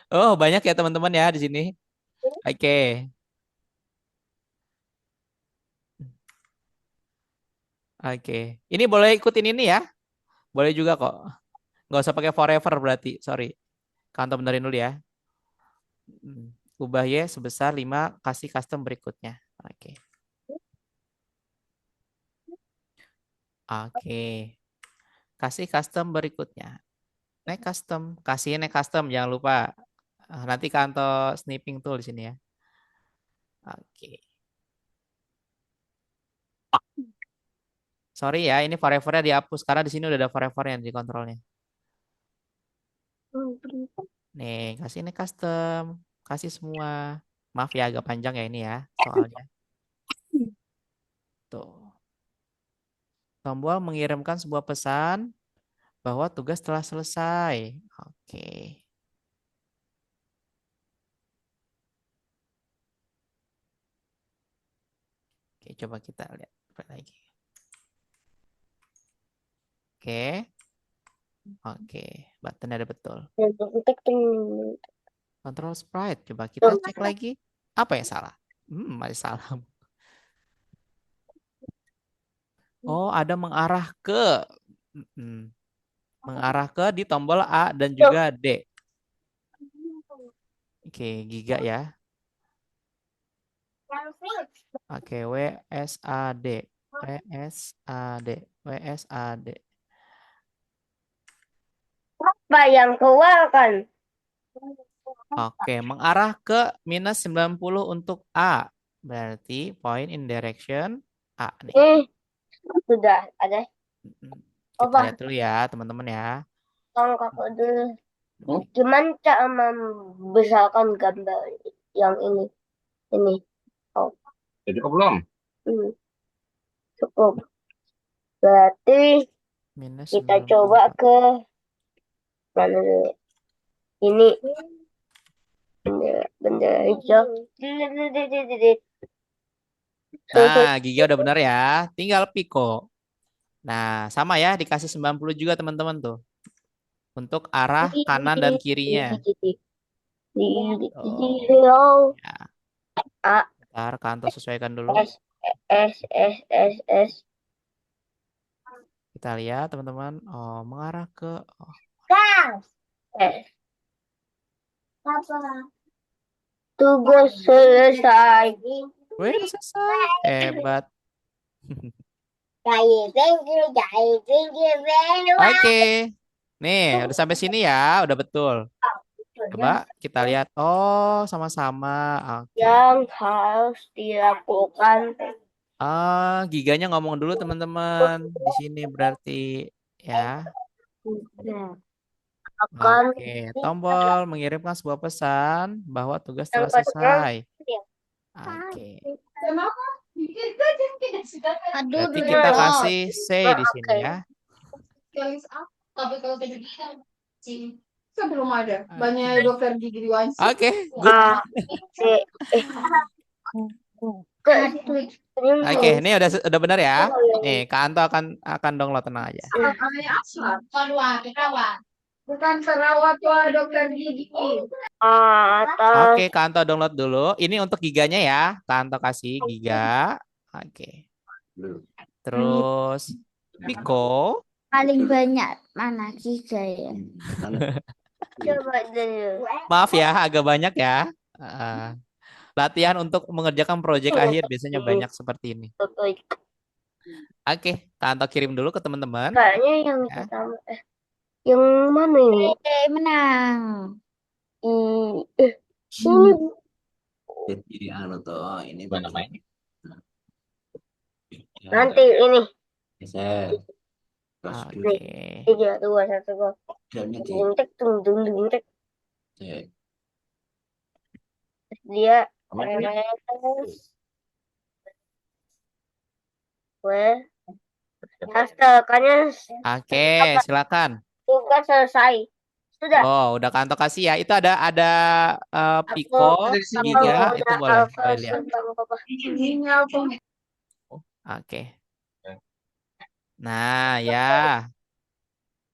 Oh, banyak ya teman-teman ya di sini. Oke. Oke. Ini boleh ikutin ini ya? Boleh juga kok. Nggak usah pakai forever berarti. Sorry. Kantor benerin dulu ya. Ubah Y sebesar 5, kasih custom berikutnya. Oke. Oke. Kasih custom berikutnya. Next custom. Kasih next custom. Jangan lupa. Nanti kantor snipping tool di sini ya. Oke. Sorry ya, ini forever-nya dihapus karena di sini udah ada forever yang di kontrolnya. Nih, kasih ini custom, kasih semua. Maaf ya agak panjang ya ini ya soalnya. Tuh. Tombol mengirimkan sebuah pesan bahwa tugas telah selesai. Oke. Oke, coba kita lihat lagi. Oke. Oke, button ada betul. Control sprite, coba kita cek lagi. Apa yang salah? Masih salah. Oh, ada mengarah ke. Mengarah ke di tombol A dan juga D. Oke, Giga ya. Oke, WSAD. WSAD. WSAD. Apa yang keluarkan? Oke, mengarah ke minus 90 untuk A. Berarti point in direction A nih. Sudah ada. Kita lihat dulu ya, teman-teman ya. Tolong kakak dulu. Gimana cara membesarkan gambar yang ini? Ini. Oh. Jadi kok belum? Cukup. Berarti Minus kita 90. coba ke mana dulu? Ini. Benda hijau. Nah, Giga udah benar ya. Tinggal Pico. Nah, sama ya, dikasih 90 juga teman-teman tuh. Untuk arah kanan dan kirinya. Hijau. Ya. A. Bentar, kantor sesuaikan dulu. S. Kita lihat teman-teman. Oh, mengarah ke. S. Tugas selesai. Wih, udah selesai. Hebat. Thank you very much. Oke. Nih, udah sampai sini ya. Udah betul. Coba kita lihat. Oh, sama-sama. Oke. Yang harus dilakukan. Giganya ngomong dulu teman-teman. Di sini berarti ya. Akan Oke, tombol mengirimkan sebuah pesan bahwa tugas yang telah kedua selesai. Oke, Kenapa? Aduh, berarti dulu kita dong. kasih say di sini oke. ya. Garis apa? Tapi kalau tadi cing. Sebelum ada. Banyak Oke, dokter gigi di Wansi. Oke, good. A C eh Oke, ini udah benar ya. Nih, Kak Anto akan download, tenang aja. Namanya Aslan. Perawat. Bukan perawat tua dokter gigi. atas Oke, Kak Anto download dulu. Ini untuk giganya ya. Kak Anto kasih giga. Oke. Terus Pico. Paling banyak mana giga ya? coba dulu. Maaf ya, agak banyak ya. Latihan untuk mengerjakan proyek akhir biasanya banyak seperti ini. Oke, Kak Anto kirim dulu ke teman-teman. Kayaknya yang Ya. pertama yang mana ini? Menang. Ini Jadi tuh ini Mana main? nanti ini saya kelas dulu Oke. 3 2 1 go. jamnya di Duntek tung dung dung tek. saya Dia Aman. hasilkannya Oke, silakan. tugas selesai. Sudah. Oh, udah Kak Anto kasih ya. Itu ada Pico, giga, itu boleh lihat. Oke. Nah, ya.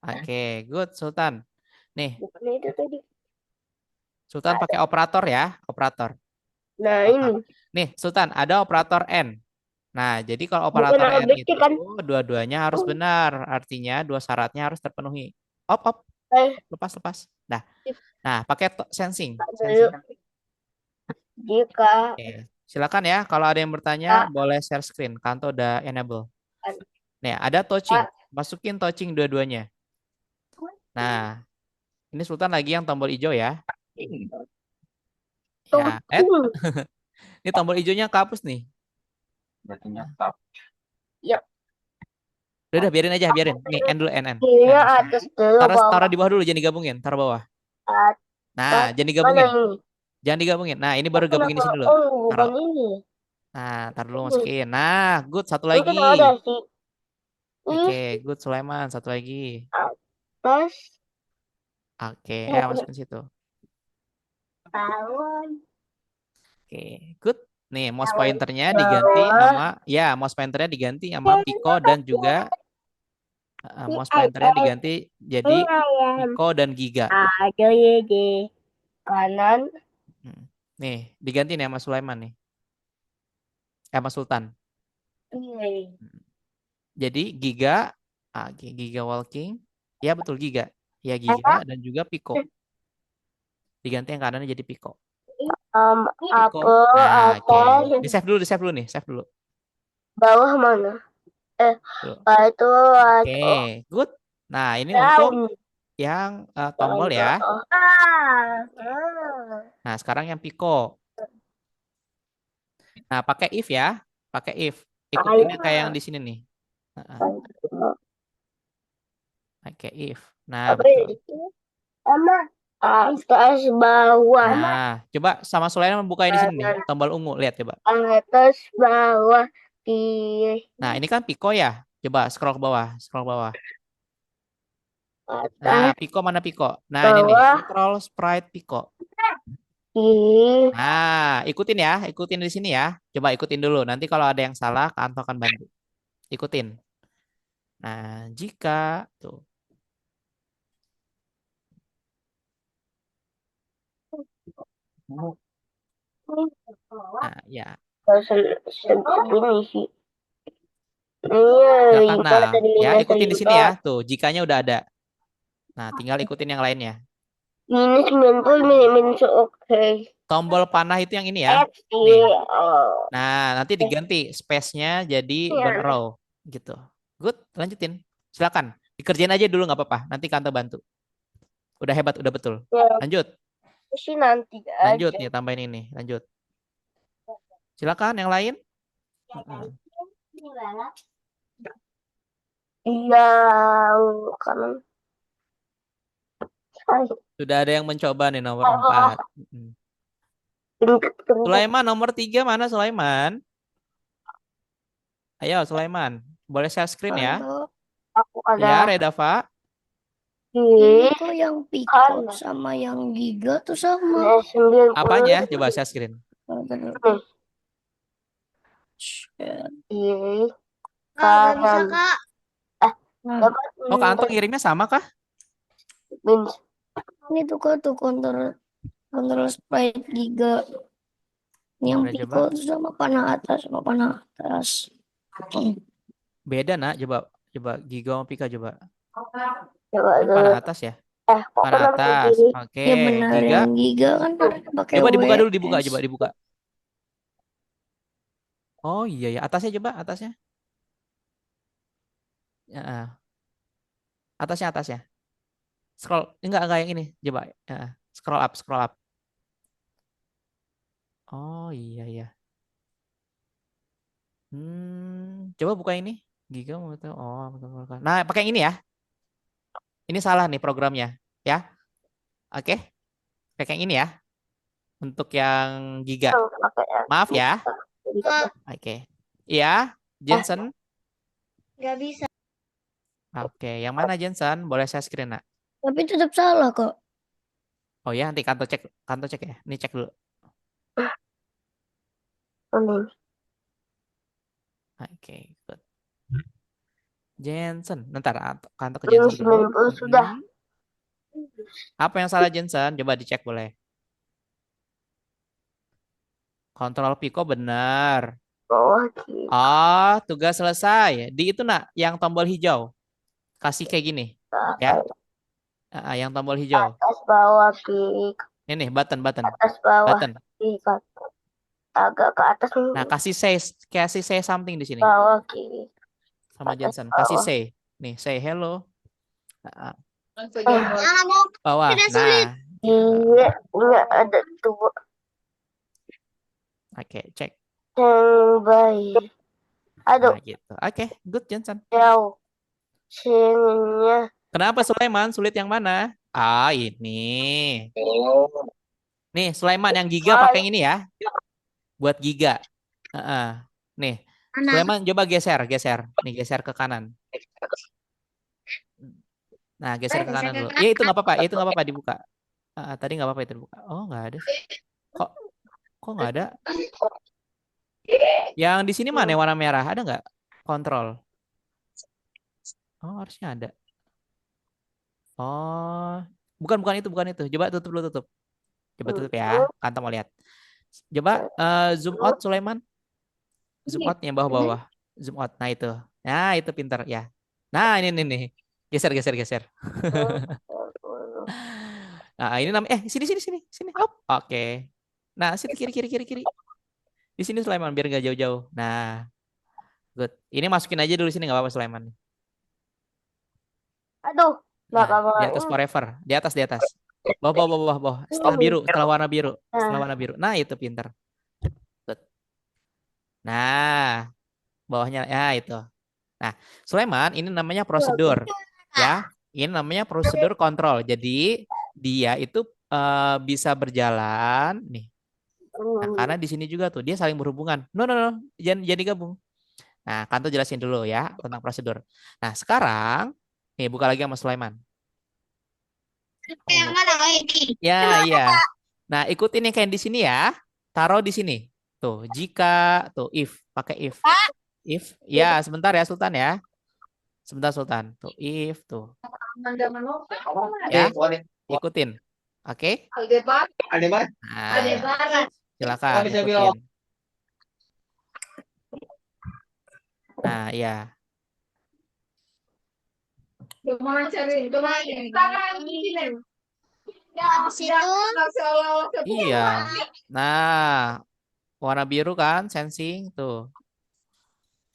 Oke, good Sultan. Nih, Bukan itu tadi. Sultan pakai operator ya, operator. Nah, ini. Nih, Sultan, ada operator N. Nah, jadi kalau Bukan operator N objektif itu kan? dua-duanya harus benar. Artinya dua syaratnya harus terpenuhi. Op, lepas. Nah, pakai sensing. Dulu. Jika Oke. Silakan ya, kalau ada yang bertanya boleh share screen. Kanto udah enable. Nih, ada touching. Masukin touching dua-duanya. Nah, ini Sultan lagi yang tombol hijau ya. Ya, ini tombol hijaunya kehapus nih. Berarti nyetap. Udah, biarin aja, biarin. Nih, N dulu, N. kirinya atas dulu Taruh bawah. di bawah dulu, jangan digabungin. Taruh bawah. Nah, jangan Mana digabungin. ini? Jangan digabungin. Nah, ini baru gabungin di sini dulu. Oh, bukan Taruh. ini. Nah, taruh dulu masukin. Nah, good. Satu Ini lagi. kan ada sih. Oke, good Sulaiman. Satu lagi. Terus Oke, masukin situ. tahun. Oke, good. Nih, mouse pointernya diganti sama Pico dan juga mouse pointernya diganti jadi Pico dan Giga. Ada di kanan. Nih, diganti nih sama Sulaiman nih. Sama Sultan. Ini. Jadi Giga, Giga walking. Ya betul Giga. Ya Giga dan juga Pico. Diganti yang kanannya jadi Pico. Apa Nah, apa Di save dulu nih, save dulu. bawah mana? Tuh. Itu Oke, good. Nah, ini untuk yang tombol ya. Nah, sekarang yang Pico. Nah, pakai if ya. Pakai if. Ikutin yang kayak yang di sini nih. Pakai if. Nah, betul. Atas bawah. Nah, coba sama Sulaiman membuka di sini nih. Tombol ungu, lihat coba. Atas bawah kiri. Nah, ini kan Pico ya. Coba scroll ke bawah, scroll ke bawah. Atas Nah, Pico mana Pico? Nah, ini nih, bawah. control sprite Pico. kiri. Nah, ikutin ya, ikutin di sini ya. Coba ikutin dulu. Nanti kalau ada yang salah, Kanto akan bantu. Ikutin. Nah, jika tuh. Nah, ya. Segini sih. Silakan, nah, tadi ya minus ikutin di sini 5. ya. Tuh, jikanya udah ada. Nah, tinggal ikutin yang lainnya. Minus 90 minus oke. Tombol panah itu yang ini ya. X Nih. Nah, nanti diganti space-nya jadi Iya. down arrow gitu. Good, lanjutin. Silakan. Dikerjain aja dulu nggak apa-apa. Nanti Kanto bantu. Udah hebat, udah betul. Ya, Lanjut. sih nanti Lanjut aja. nih, tambahin ini. Lanjut. Silakan yang lain. Yang kanan. Sudah ada yang mencoba nih nomor 4. Sulaiman nomor 3 mana Sulaiman? Ayo Sulaiman, boleh share screen ya? Tante, aku Ya, ada Redava. di Itu yang Pico sama yang Giga tuh sama. 90 Apanya? Coba share screen. kiri Kak, gak bisa kanan. kak. Dapat Oh, Kak Anto ngirimnya sama kah? min Ini tuh kok tuh kontrol sprite Giga. Yang Mana Pico coba? tuh sama panah atas. Beda nak, coba Giga sama Pika coba. coba Ini dulu. panah atas ya? Kok Panah kenapa atas. gini? Oke, Ya benar Giga. yang Giga kan pakai Coba dibuka dulu, WS. coba dibuka. Oh iya ya, atasnya coba, atasnya. Ya, atasnya. Scroll, enggak yang ini. Coba, scroll up. Oh iya ya. Coba buka ini. Giga mau tahu. Oh, betul. Nah, pakai yang ini ya. Ini salah nih programnya, ya. Oke, pakai yang ini ya. Untuk yang Giga. Pakai yang Maaf ya. bisa. Oke. Iya, Jensen. Gak bisa. Oke, yang mana Jensen? Boleh saya screen, nak? Tapi tetap salah kok. Oh ya, nanti kantor cek ya. Ini cek dulu. Ini. Oke, good. Jensen, bentar, kantor ke Ini Jensen dulu. 90 sudah. Apa yang salah Jensen? Coba dicek boleh. Kontrol Pico benar. Bawah kiri. Oh, tugas selesai. Di itu nak, yang tombol hijau. Kasih kayak gini, ya. Yang tombol hijau. Atas bawah kiri. Ini button. Atas bawah Button. kiri. Agak ke atas. Nah, kasih say something di sini. Bawah kiri. Sama atas Jensen. bawah. Kasih say. Nih, say hello. Jangan mau. Bawah. Tidak sulit. Nah, Iya, ini ada dua oke, cek. yang baik. Aduh, Nah, gitu. Oke, good Jensen. jauh. Sininya. Kenapa Sulaiman? Sulit yang mana? Ini. Nih, Sulaiman yang giga pakai yang ini ya. Buat giga. Nih, Sulaiman coba geser. Nih, geser ke kanan. Nah, geser ke kanan dulu. Ya, itu nggak apa-apa. Dibuka. Tadi nggak apa-apa itu dibuka. Oh, nggak ada. Kok nggak ada? Yang di sini mana yang warna merah? Ada nggak? Kontrol. Oh, harusnya ada. Oh, bukan itu. Coba tutup dulu, tutup. Coba tutup ya. Kantor mau lihat. Coba zoom out Sulaiman. Zoom out yang bawah-bawah. Zoom out. Nah, itu. Nah, itu pintar ya. Nah, ini nih. Geser. Nah, ini namanya sini. Hop. Oke. Nah, sini kiri. Di sini Sulaiman biar nggak jauh-jauh. Nah, good. Ini masukin aja dulu sini nggak apa-apa Sulaiman. Aduh, nggak Nah, apa-apa. di atas forever, di atas. Bawah. Setelah warna biru. Nah, itu pintar. Good. Nah, bawahnya ya itu. Nah, Sulaiman ini namanya prosedur ya. Ini namanya prosedur kontrol. Jadi dia itu bisa berjalan nih. Nah, karena di sini juga tuh dia saling berhubungan. No, jangan digabung. Nah, Kanto jelasin dulu ya tentang prosedur. Nah, sekarang nih buka lagi sama Sulaiman. Yang mana ini? Ya, iya. Nah, ikutin yang kayak di sini ya. Taruh di sini. Tuh, jika tuh if, pakai if. If, ya sebentar ya Sultan ya. Sebentar Sultan. Tuh, if tuh. Ya, ikutin. Oke? Aldebaran. Nah, silakan ikutin. Nah, ya. Iya. Nah, warna biru kan sensing tuh.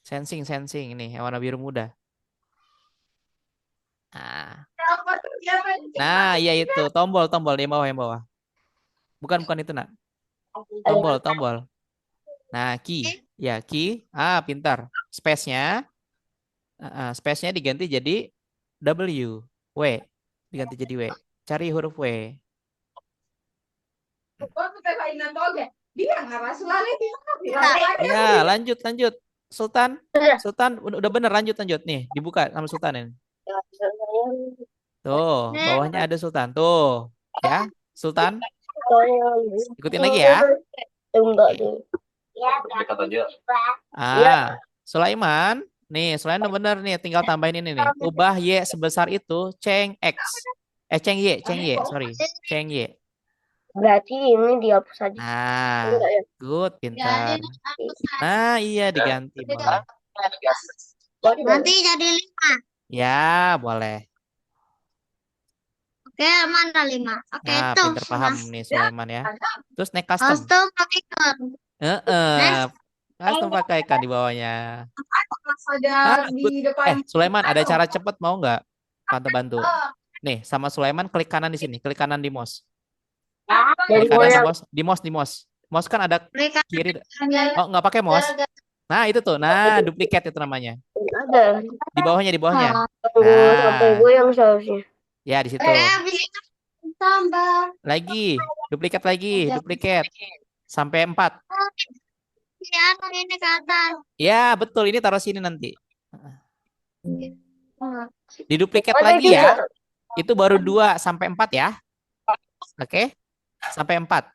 Sensing ini yang warna biru muda. Nah, iya itu tombol yang bawah. Bukan itu nak. Tombol. Nah, key. Ya, key. Pintar. Space-nya diganti jadi W. W. Diganti jadi W. cari huruf W. Ya, lanjut. Sultan, udah bener lanjut. Nih, dibuka sama Sultan ini. Tuh, bawahnya ada Sultan. Tuh, ya, Sultan. Ikutin lagi ya. Enggak Oke. deh. Dekat aja. Sulaiman. Nih, Sulaiman bener nih, tinggal tambahin ini nih. Ubah Y sebesar itu, Ceng X. Ceng Y, sorry. Ceng Y. Berarti ini dihapus aja. Nah, Enggak ya? good, pintar. Nah, iya diganti boleh. Nanti jadi 5. Ya, boleh. Oke, mana 5? Oke, Nah, tuh. pinter paham nih Sulaiman ya. Terus next custom. Custom pakai Heeh. Custom pakai ikan di bawahnya. Ada Good. di depan. Sulaiman ada cara cepet mau nggak? Tante bantu. Nih, sama Sulaiman klik kanan di sini, klik kanan di mouse. Dari Klik kanan di goyang. mouse, di mouse. Mouse kan ada Mereka kiri. Oh, nggak pakai mouse. Nah, itu tuh. Nah, duplikat itu namanya. Ada. Di bawahnya. Sampai goyang seharusnya. Ya, di situ. bisa tambah. Lagi, duplikat. Sampai 4. Ya, ini ke atas. Ya, betul. Ini taruh sini nanti. Diduplikat Ada lagi ya. juga. Itu baru 2 sampai 4 ya. Oke? Sampai 4.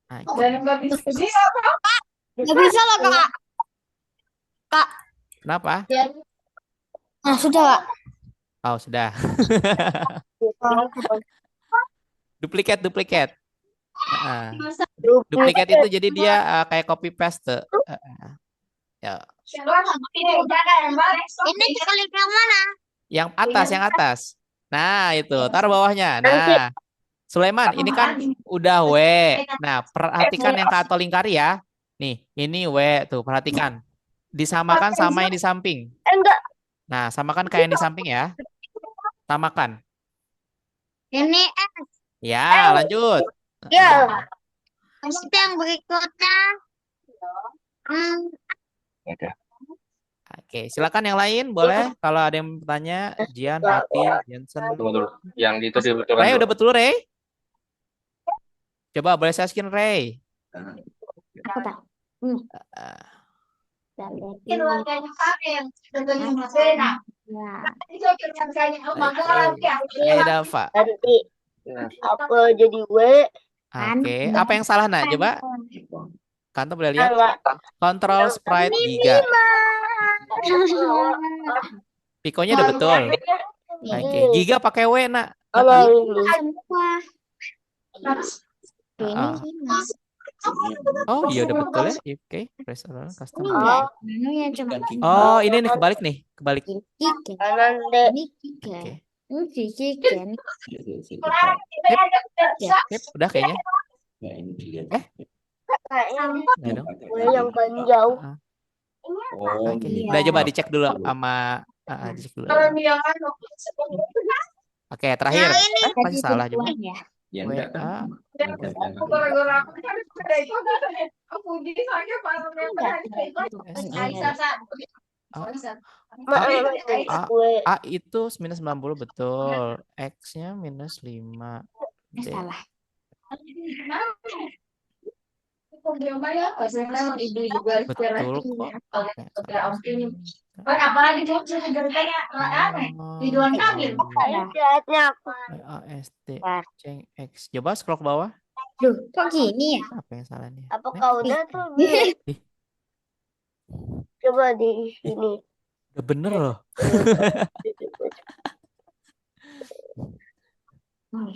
Nah, Dan nggak bisa. Nggak bisa loh, Kak. kenapa? Nah, sudah, Kak. Oh, sudah. Duplikat. Nah, duplikat itu jadi dia kayak copy paste. Ya. Ini klik yang mana? Yang atas. Nah, itu. Taruh bawahnya. Nah, Sulaiman, ini kan udah W. Nah, perhatikan yang atau lingkari ya. Nih, ini W tuh, perhatikan. Disamakan sama yang di samping. Enggak. Nah, samakan kayak yang di samping ya. Samakan. Ini Ya, lanjut. Ya. Terus yang berikutnya. Oke, silakan yang lain boleh. Kalau ada yang bertanya, Jian, Hati, Jensen. Tunggu dulu. Yang itu dibetulkan Ray dulu. udah betul, Ray? Coba boleh saya skin Ray. Keluarganya Karin. Tentunya Mas Rena. Itu keluarganya Dava. Nanti apa jadi W? Oke, apa yang salah nak? Coba Kanto boleh lihat. Enggak. Control sprite Giga. Pikonya udah betul. Oke, Giga pakai W nak. Kalau ini. Oh iya udah betul ya. Oke, press alarm custom. Oh, Oh ini nih kebalik. kanan deh. Oke. Chicken. Sip, udah kayaknya. Ya, ini dilihat. Kayaknya Udah dong. W yang paling jauh. Oh, Oke, gitu. udah coba dicek dulu sama dicek dulu. Oke, terakhir. Masih salah coba. Ya, W, enggak A. kan? Gara-gara aku kan aku di sana pas W. A itu minus 90 betul. X-nya minus 5. D. Salah. Betul kok. Apalagi tuh ceritanya Ridwan Kamil. Lihatnya aku. AST Ceng X. Coba scroll ke bawah. Duh, kok gini ya? Apa yang salah nih? Apa kau udah tuh? Ih. Coba di sini. Udah bener loh.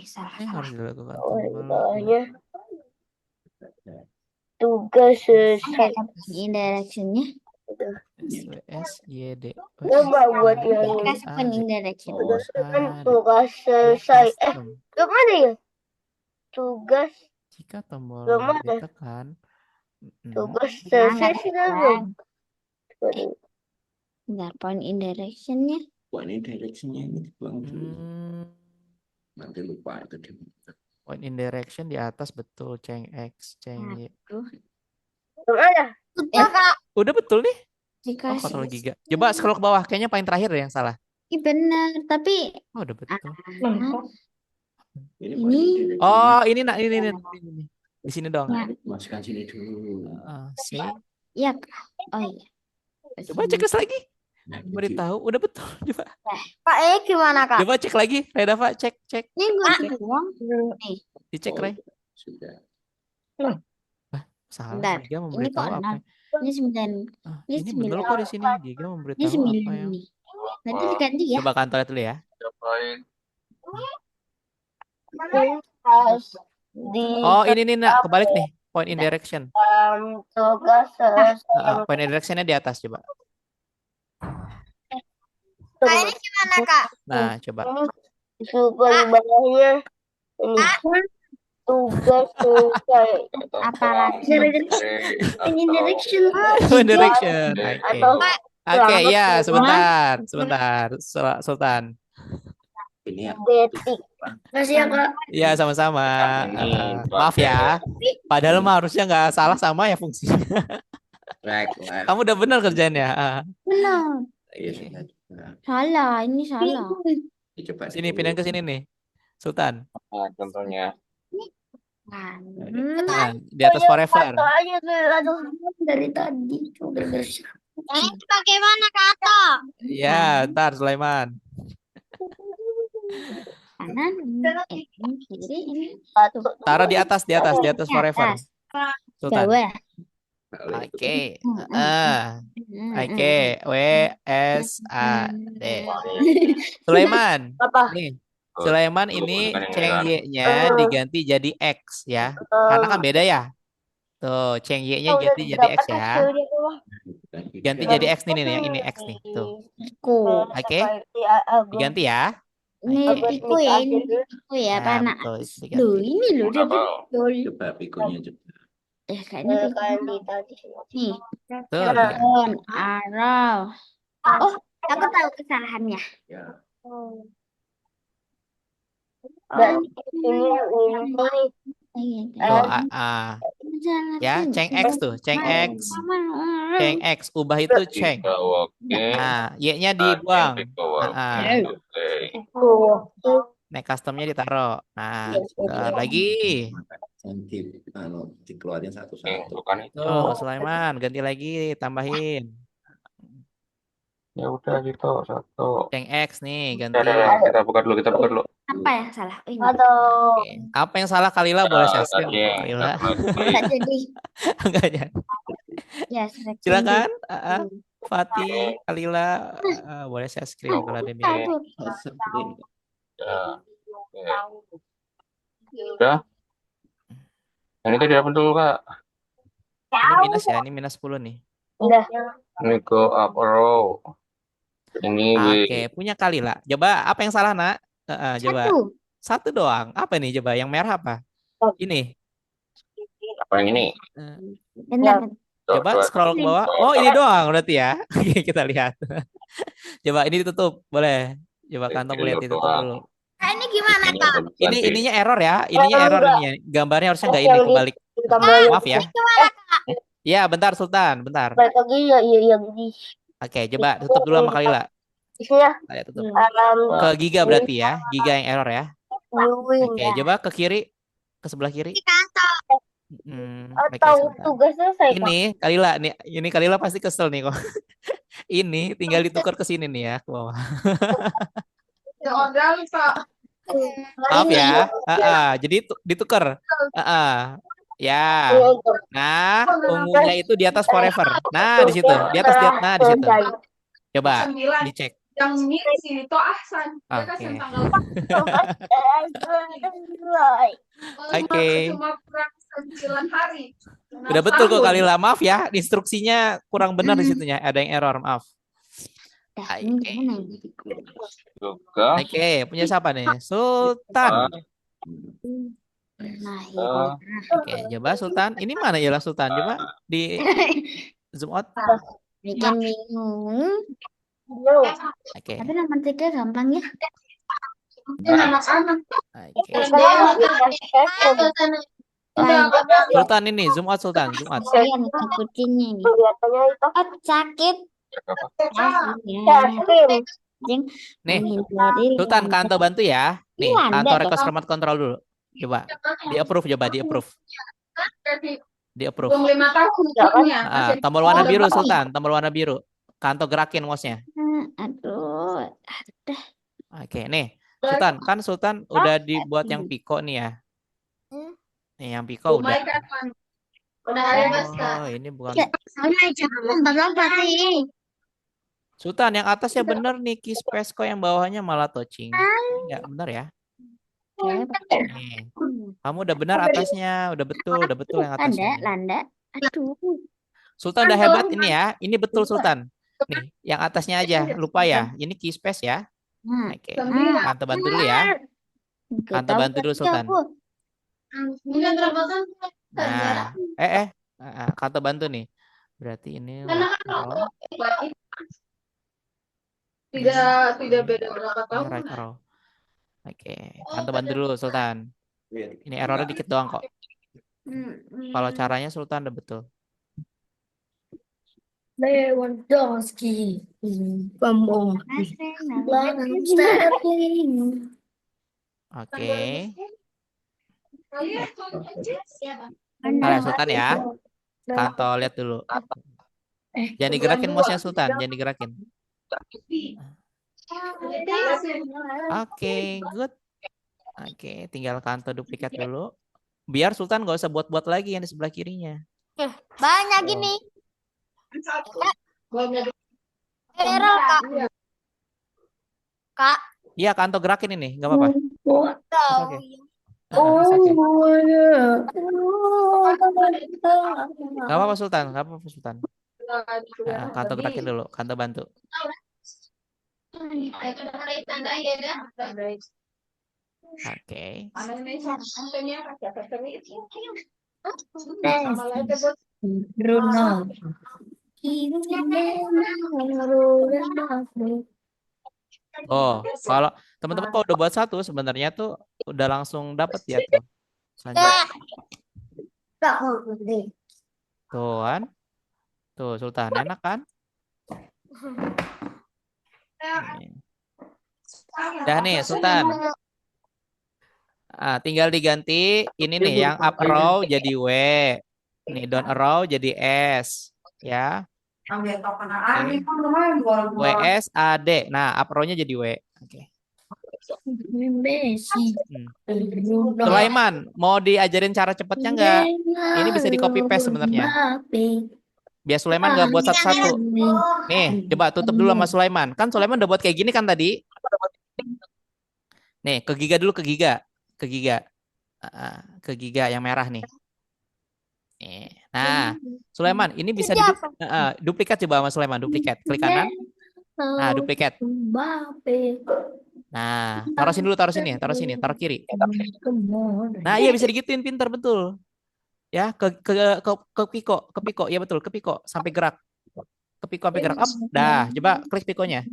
Salah. Harus dilakukan Oh, di tombol bawahnya. Tugas selesai. Ini directionnya. SWS YD. Coba buat yang ini. Kasih pen direction. Kan tugas selesai. Kemana ya? Tugas Jika tombol Belum ada. ditekan, tugas selesai sudah belum? Bentar, point in directionnya. Wah, ini directionnya ini dibuang dulu. hmm, Nanti lupa itu di point in direction di atas betul Ceng X, Ceng Y. Belum ada. Udah, Kak. Udah betul nih. Jika Oh, kontrol giga. Coba scroll ke bawah, kayaknya paling terakhir deh yang salah. Ih, bener, tapi Oh, udah betul. Ini Ini. Oh, ini nak ini. Di sini dong. Ya. masukkan sini dulu. See. Iya. Oh iya. Coba cek lagi. Nah, Beritahu, udah betul. Coba. Pak gimana Kak? Coba cek lagi, Dava, cek. Ini gue doang. Nih, Dicek, Ray. sudah. Salah. bentar. Giga Ini kok memberitahu apa? 6. Ini 9. Ini Ini bener 9. kok di sini. Giga Ini memberitahu 9 apa yang. nih. Nanti diganti ya. Coba kantor dulu ya. Cobain. Harus di Oh, ini nih, nak. Kebalik nih. Point in direction. tugas Point in directionnya di atas, coba. ini gimana Kak? Nah, coba. Super bawahnya ini tugas selesai Apalagi ini direction. Point direction. atau Oke, ya, sebentar. Sultan. Ini ya. detik. Kasih ya Kak. Ya, sama-sama. Ini, Maaf ya. Padahal mah harusnya nggak salah sama ya fungsinya. Right. Kamu udah benar kerjanya. Benar. Iya, sudah. Nah, Salah, ini salah. coba Sini, pindah ke sini nih. Sultan. Nah, contohnya. Nah, di atas forever. Aja aduh. Dari tadi coba bersih. Ini bagaimana Kak? Ya, ntar Sulaiman. Kanan, ini kiri, ini Taruh di atas forever. Sultan. bawah. Oke. Oke, W S A D. Sulaiman. Apa? Nih. Sulaiman ini Bukan yang Ceng merah. Y-nya diganti jadi X ya. Karena kan beda ya. Tuh, Ceng Y-nya ganti jadi X ya. Ganti jadi X nih yang ini X nih. Tuh. Ku. Oke. Diganti ya. Ini piku ya, ini piku ya, Pak Nak. betul, itu diganti. Loh, ini loh udah Apa? betul. Coba pikonya coba. Kayaknya piku. Nih, Tuh, diganti. on, arrow. Oh, aku tahu kesalahannya. Ya. Dan ini Tuh, ya, Ceng X tuh, Ceng X. Ceng X, ubah itu Ceng. Oke. Nah, Y-nya dibuang. Oke. Naik customnya ditaruh. Nah, lagi. Dikeluarin satu-satu. Bukan itu. Tuh, Sulaiman, ganti lagi, tambahin. Ya udah gitu, satu. Ceng X nih, ganti. Udah, kita buka dulu. Apa yang salah? Oh, ini. aduh. Oke. Apa yang salah Kalila? Boleh saya screen. Tadi yang Kalila. Enggak jadi. Enggak jadi. Ya, select Silakan. dulu. Fatih, Kalila, boleh saya screen kalau ada minat. Aduh. Ya. Oke. Udah. Yang itu dia dulu, Kak. Ini minus ya, ini minus 10 nih. Udah. Ini go up row. Ini W. Oke, punya Kalila. Coba apa yang salah, Nak? Coba. Satu. Satu doang. Apa nih coba? Yang merah apa? Ini. Apa yang ini? Bentar. Coba scroll ke bawah. Oh, ini doang berarti ya. Oke, kita lihat. Coba ini ditutup, boleh. Coba kantong lihat ditutup dulu. Nah, ini gimana Kak? Ini ininya error ya. Ininya error ini ya. Gambarnya harusnya nggak ini kebalik. Maaf ya. Ya, bentar Sultan, bentar. Balik lagi ya gini. Oke, coba tutup dulu sama Kalila. Isinya Ayo tutup. Ke Giga berarti ya. Giga yang error ya. viewing Oke, coba ke kiri. Ke sebelah kiri. Oke, atau sebentar. tugas selesai Kak. Ini Kalila nih, ini Kalila pasti kesel nih kok. Ini tinggal ditukar ke sini nih ya, ke bawah. Ya udah Kak. Maaf ya. Jadi ditukar. Ya. Nah, ungunya itu di atas forever. Nah, di situ. Di atas nah di situ. Coba 9. dicek. Yang miris ini toh Ahsan. Dia Oke. kasih tanggal Oke. cuma kurang 9 hari. Udah betul kok Kalila. Maaf ya, instruksinya kurang benar di situnya. Ada yang error, maaf. Dah, ini gimana ini? Juga. Oke, punya siapa nih? Sultan. Nah, ya. Oke, coba Sultan. Ini mana ya Sultan? Coba di zoom out. Bikin bingung. Oke. Tapi nomor 3 gampang ya. Anak-anak. Oke. Sultan ini zoom out Sultan, zoom out. Saya ngikutinnya ini. Kelihatannya itu Oh, sakit. Apa? Ya. Krim. Jeng Nih, menghindari Sultan, landak. Kanto bantu ya. Nih, Landak Kanto dong. request remote control dulu. Coba, di approve, coba di approve, di approve. Belum 5 tahun umurnya. Masih Tombol warna ada biru, bayi. Sultan, tombol warna biru. Kanto gerakin mouse-nya. Aduh. Oke, nih, Sultan, kan Sultan udah dibuat yang Pico nih ya. Nih, yang Pico udah. Lumayan kan? Udah ada Mas Kak. Oh, ini bukan. Mana jangan berapa sih? Sultan, yang atasnya bener nih, key space kok yang bawahnya malah touching. Enggak, bener ya. Nih, kamu udah benar atasnya, udah betul yang atasnya. nih. Landa. Aduh. Sultan udah hebat ini ya. Ini betul Sultan. Nih, yang atasnya aja, lupa ya. Ini key space ya. Oke, Kanto bantu dulu ya. Kanto bantu dulu Sultan. Ini berapa kan? Nah, Kanto bantu nih. Berarti ini Karena left kan arrow, tidak beda berapa ini tahun. right arrow. Oke, Kanto bantu dulu Sultan. Ini errornya dikit doang kok. Kalau caranya Sultan udah betul. Lewandowski. Vamos. Oke. Siapa? Bentar ya Sultan ya. Kanto lihat dulu. Jangan digerakin mouse-nya Sultan, jangan digerakin. Oke, good. Oke, tinggal Kanto duplikat dulu. Biar Sultan gak usah buat-buat lagi yang di sebelah kirinya. Banyak gini. Error, Kak. Kak. Iya, Kanto gerakin ini, nggak apa-apa. Tahu. Oke. Nggak apa-apa Sultan, nggak apa-apa Sultan. Kanto gerakin dulu, Kanto bantu. Oke. Bruno. Oh, kalau teman-teman kalau udah buat satu sebenarnya tuh udah langsung dapat ya tuh. Selanjutnya. Tuh kan. Tuh Sultan, enak kan? Nih. Udah nih Sultan. Tinggal diganti ini nih yang up arrow jadi W. Nih down arrow jadi S. Ya. WS AD. Nah, up arrow-nya jadi W. Oke. Sulaiman, mau diajarin cara cepatnya nggak? Ini bisa di copy paste sebenarnya. Biar Sulaiman nggak buat satu-satu. Nih, coba tutup dulu sama Sulaiman. Kan Sulaiman udah buat kayak gini kan tadi? Nih, ke Giga dulu, ke Giga. Ke Giga. Ke Giga yang merah nih. Nah, Sulaiman, ini bisa duplikat coba sama Sulaiman. Duplikat. Klik kanan. Nah, duplikat. Nah, taruh sini dulu, taruh sini, taruh kiri. Nah, iya bisa digituin, pintar betul. Ya, ke Piko, ya betul, ke Piko sampai gerak. Ke Piko sampai gerak. Up. Dah, coba klik Pikonya.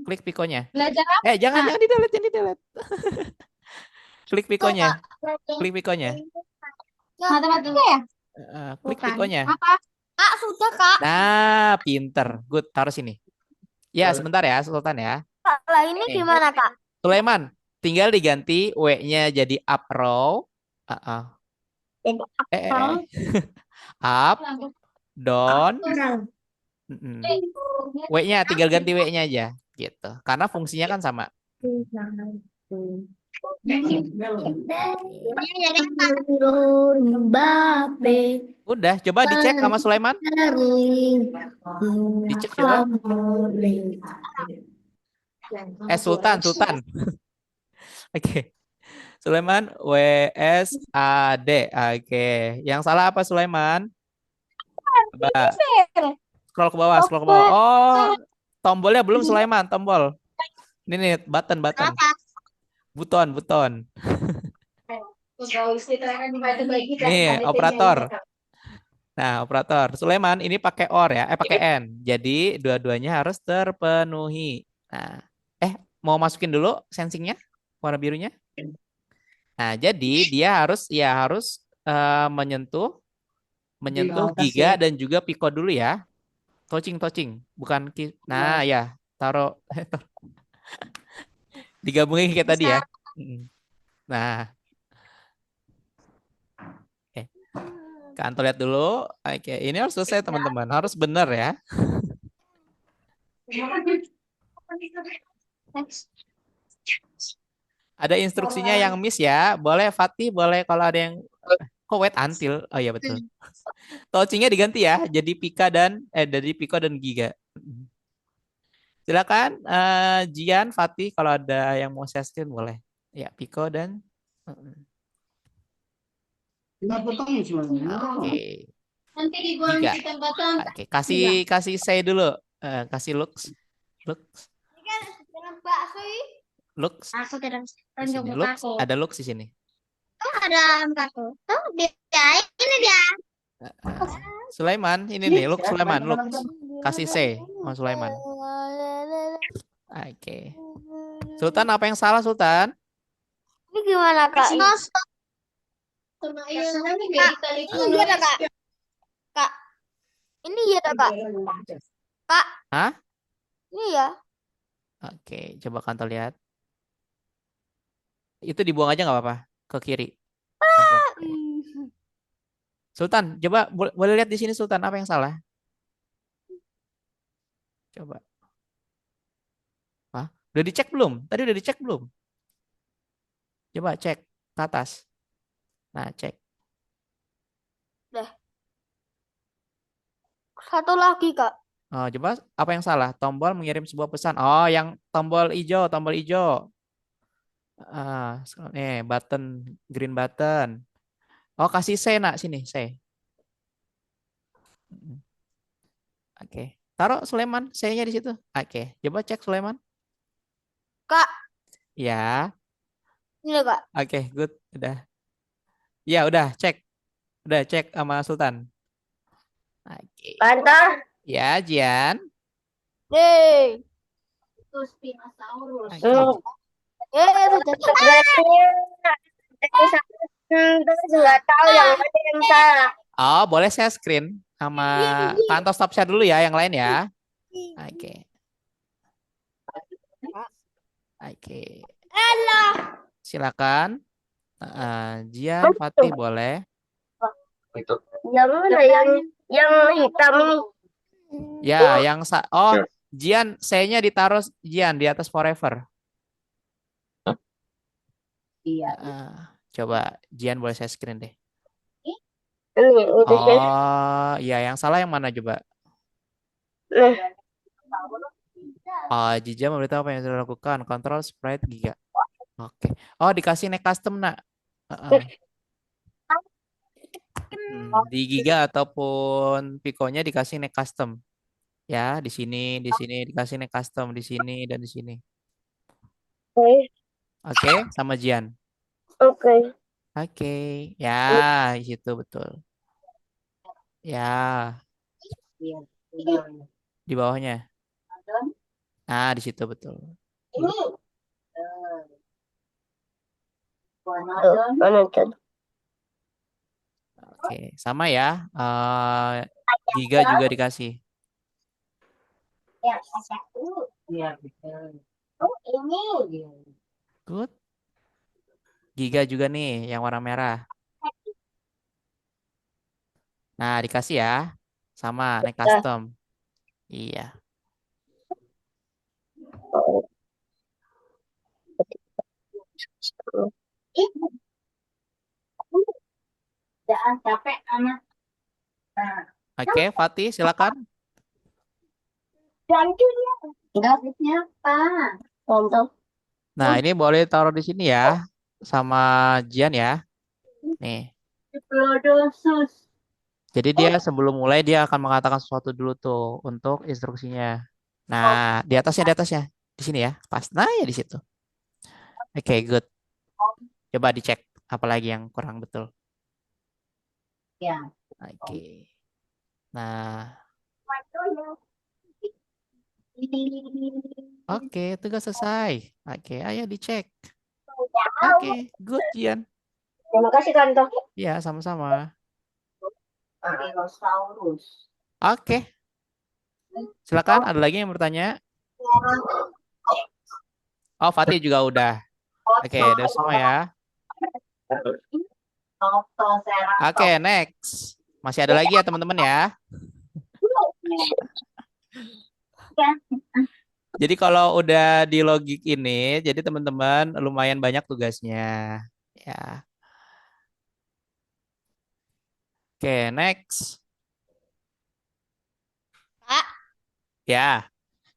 Klik Pikonya. Jangan di-delete. Klik Pikonya. Klik Pikonya. Matematika ya? Klik Pikonya. Kak, sudah, Kak. Nah, pinter. Good, taruh sini. Ya, sebentar ya, Sultan ya. Kalau ini gimana, Kak? Sulaiman, tinggal diganti W-nya jadi up row. Up, down. W-nya tinggal ganti W-nya aja gitu. Karena fungsinya kan sama. Udah, coba dicek sama Sulaiman. Dicek coba. Sultan. Oke. Sulaiman WSAD. Oke. Yang salah apa Sulaiman? Coba. Scroll ke bawah. Oh, tombolnya belum Sulaiman, tombol. Ini nih, button. Buton. Nih, operator. Nah, operator. Sulaiman ini pakai OR ya, pakai N. Jadi dua-duanya harus terpenuhi. Nah, mau masukin dulu sensingnya, warna birunya. Nah, jadi dia harus menyentuh Giga dan juga Pico dulu ya. touching, bukan nah ya, taruh digabungin kayak tadi ya. Mm. Nah, oke. Kantor lihat dulu. Oke, ini harus selesai teman-teman, harus benar ya. Ada instruksinya yang miss ya. Boleh Fatih, boleh kalau ada yang kok wait until. Oh iya betul. Touchingnya diganti ya, jadi Pika dan dari Piko dan Giga. Silakan Jian, Fatih kalau ada yang mau share screen boleh. Ya, Piko dan Oke. Nanti dibuang Giga. di tempatan. Oke, kasih kasih saya dulu. Kasih Lux. Lux. Bakso ini. Lux. Aku tidak Di sini. Lux. Ada Lux di sini. ada bakso. Oh, dia ini dia. Sulaiman, ini nih, Lux Sulaiman, Lux. Kasih C, Mas Sulaiman. Oke. Sultan, apa yang salah, Sultan? Ini gimana kak? Sama ini Ini ada kak. Kak. Ini ya kak. Kak. Hah? Ini ya. Oke, coba kantor lihat. Itu dibuang aja nggak apa-apa, ke kiri. Sultan, coba boleh lihat di sini Sultan, apa yang salah? Coba. Hah? Udah dicek belum? Tadi udah dicek belum? Coba cek ke atas. Nah, cek. Satu lagi kak. Oh, coba apa yang salah? Tombol mengirim sebuah pesan. Oh, yang tombol hijau, tombol hijau. Button, green button. Oh, kasih C, nak, sini, C. Oke. Taruh Sulaiman, C-nya di situ. Oke, coba cek Sulaiman. Kak. Ya. Ini kak. Oke, good. Udah. Ya, udah, cek. Udah cek sama Sultan. Oke. Kantor. Ya, Jian. Yeay. Itu spinosaurus. Oke. Tugasnya terus nggak tahu yang mana yang salah. Oh, boleh saya screen sama kantor stop share dulu ya, yang lain ya. Oke. Oke. Silakan. Jian, Fatih boleh. Itu. Yang mana yang hitam ini? Ya, yang Jian, C-nya ditaruh Jian di atas forever. Iya. Coba Jian boleh saya screen deh. Ini udah saya. Oh, iya yang salah yang mana coba? Jija memberitahu apa yang sudah dilakukan. Kontrol sprite Giga. Oke. Oh, dikasih next custom, nak. Di Giga ataupun Pico-nya dikasih next custom. Ya, di sini dikasih next custom, di sini dan di sini. Oke, sama Jian. Oke. Oke. Ya, di situ betul. Ya, di bawahnya. Nah, di situ betul. Oke, sama ya. Giga juga dikasih. Oh, ini. Good. Giga juga nih yang warna merah. Nah, dikasih ya. Sama next custom. Iya. Jangan capek anak. Oke, Fatih silakan. Gantinya. Grafisnya apa? Contoh. Nah, ini boleh taruh di sini ya. Sama Jian ya. Nih. Jadi dia sebelum mulai dia akan mengatakan sesuatu dulu tuh untuk instruksinya. Nah, di atasnya. Di sini ya. Pas. Nah, ya di situ. Oke, good. Coba dicek apalagi yang kurang betul. Ya. Oke. Nah, oke, tugas selesai. Oke, ayo dicek. Oke, good, Jian. Terima kasih Kanto. Ya, sama-sama. Dinosaurus. Oke. Silakan, ada lagi yang bertanya? Oh, Fatih juga udah. Oke, udah semua ya. Oke, next. Masih ada lagi ya teman-teman ya. Jadi kalau udah di logik ini, jadi teman-teman lumayan banyak tugasnya. Ya. Oke, next. Kak. Ya,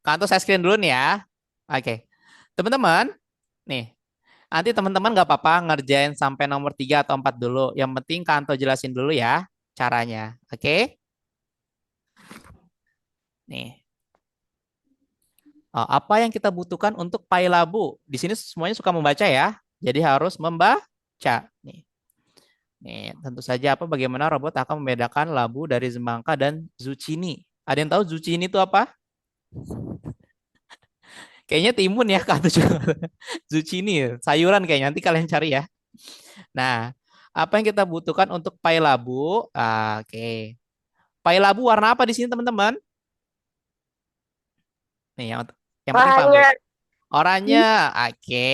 kantor saya screen dulu nih ya. Oke, teman-teman, nih. Nanti teman-teman nggak apa-apa ngerjain sampai nomor 3 atau 4 dulu. Yang penting kantor jelasin dulu ya caranya. Oke? Nih. Apa yang kita butuhkan untuk pai labu? Di sini semuanya suka membaca ya. Jadi harus membaca. Nih. Nih, tentu saja bagaimana robot akan membedakan labu dari semangka dan zucchini. Ada yang tahu zucchini itu apa? Kayaknya timun ya kata juga. Zucchini, sayuran kayaknya. Nanti kalian cari ya. Nah, apa yang kita butuhkan untuk pai labu? Oke. Pai labu warna apa di sini teman-teman? Nih yang penting paham dulu. Oranye. Oke.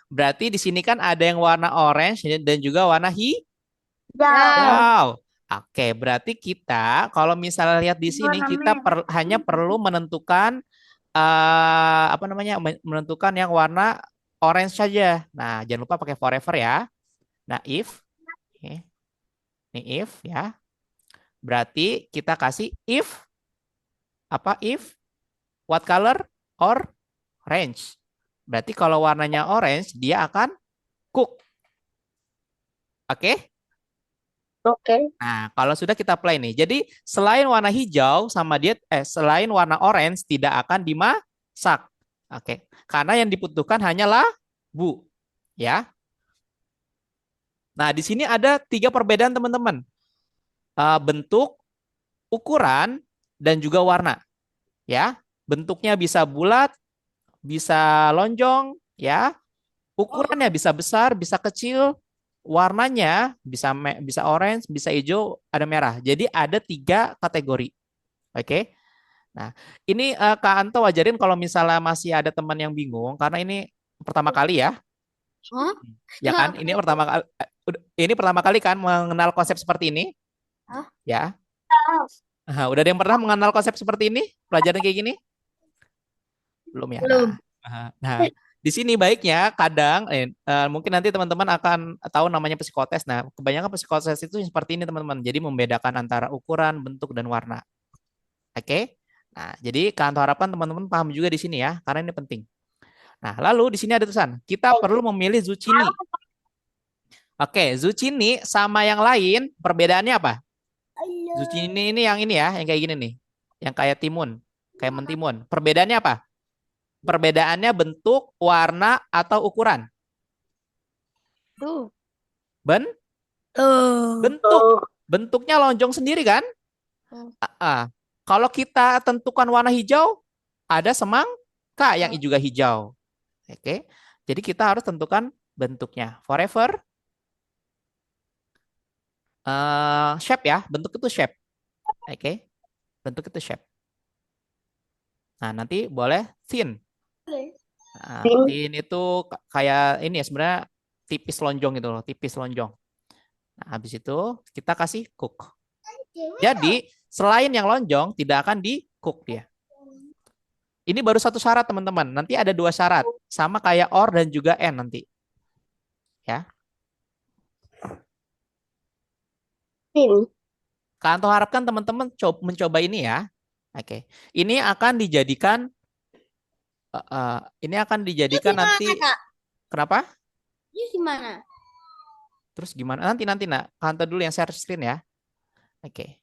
Berarti di sini kan ada yang warna orange dan juga warna hijau. Oke, berarti kita kalau misalnya lihat di sini kita hanya perlu menentukan apa namanya? Menentukan yang warna orange saja. Nah, jangan lupa pakai forever ya. Nah, if ini if ya. Berarti kita kasih if if what color or orange. Berarti kalau warnanya orange dia akan cook. Oke? Oke. Nah, kalau sudah kita play nih. Jadi selain warna hijau sama dia selain warna orange tidak akan dimasak. Oke. Karena yang dibutuhkan hanyalah bu, ya. Nah, di sini ada 3 perbedaan teman-teman. Bentuk, ukuran, dan juga warna. Ya, bentuknya bisa bulat, bisa lonjong, ya. Ukurannya bisa besar, bisa kecil, warnanya bisa orange, bisa hijau, ada merah. Jadi ada 3 kategori. Oke. Nah, ini Kak Anto wajarin kalau misalnya masih ada teman yang bingung karena ini pertama kali ya. Hah? Ya kan? Ini pertama kali kan mengenal konsep seperti ini? Hah? Ya. Udah ada yang pernah mengenal konsep seperti ini? Pelajaran kayak gini? Belum ya. Belum. Nah, di sini baiknya kadang mungkin nanti teman-teman akan tahu namanya psikotes. Nah, kebanyakan psikotes itu seperti ini teman-teman. Jadi membedakan antara ukuran, bentuk dan warna. Oke? Nah, jadi kantor harapan teman-teman paham juga di sini ya, karena ini penting. Nah, lalu di sini ada tulisan, kita perlu memilih zucchini. Oke, zucchini sama yang lain perbedaannya apa? Zucchini ini ya, yang kayak gini nih. Yang kayak timun, kayak mentimun. Perbedaannya apa? Perbedaannya bentuk, warna, atau ukuran? Tuh. Ben? Bentuk. Bentuknya lonjong sendiri kan? Kalau kita tentukan warna hijau, ada semangka yang juga hijau. Oke. Jadi kita harus tentukan bentuknya. Forever shape ya, bentuk itu shape. Oke. Bentuk itu shape. Nah, nanti boleh thin. Nah, thin itu kayak ini ya sebenarnya tipis lonjong gitu loh, tipis lonjong. Nah, habis itu kita kasih cook. Jadi, selain yang lonjong tidak akan di cook dia. Ini baru satu syarat teman-teman. Nanti ada 2 syarat, sama kayak or dan juga and nanti. Ya. Kanto harapkan teman-teman mencoba ini ya. Oke. Ini akan dijadikan nanti. Kak? Kenapa? Ini gimana? Terus gimana? Nanti nak. Kanto dulu yang share screen ya. Oke.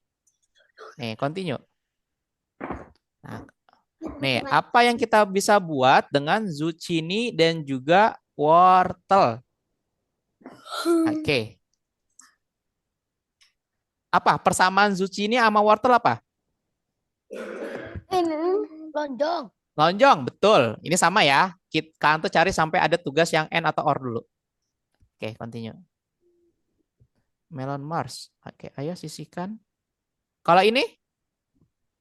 Nih, continue. Nah, nih, apa yang kita bisa buat dengan zucchini dan juga wortel? Oke. Apa persamaan zucchini sama wortel apa? Lonjong. Lonjong, betul. Ini sama ya. Kanto cari sampai ada tugas yang and atau or dulu. Oke, continue. Melon Mars. Oke, ayo sisihkan. Kalau ini?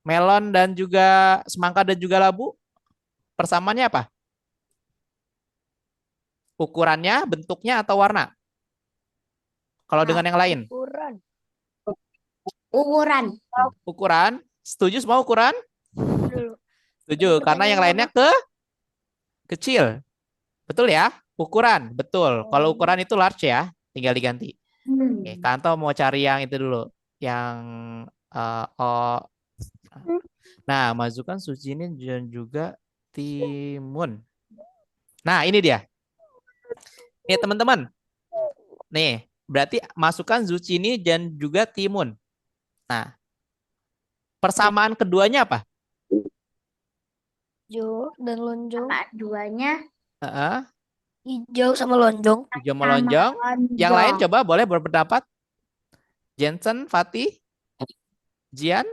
melon dan juga semangka dan juga labu? Persamaannya apa? Ukurannya, bentuknya, atau warna? Kalau dengan yang lain? Ukuran. Ukuran. Ukuran? Setuju semua ukuran? Dulu. Setuju, karena yang lainnya kecil. Betul ya? Ukuran, betul. Kalau ukuran itu large ya, tinggal diganti. Oke, Kanto mau cari yang itu dulu. Yang oh. Nah, masukkan Suci ini dan juga Timun. Nah, ini dia. Nih, teman-teman. Nih, berarti masukkan zucchini dan juga timun. Nah, persamaan keduanya apa? Hijau dan lonjong. Duanya Heeh, Hijau sama lonjong. hijau melonjong. Yang lain coba boleh berpendapat. Jensen, Fatih, Jian.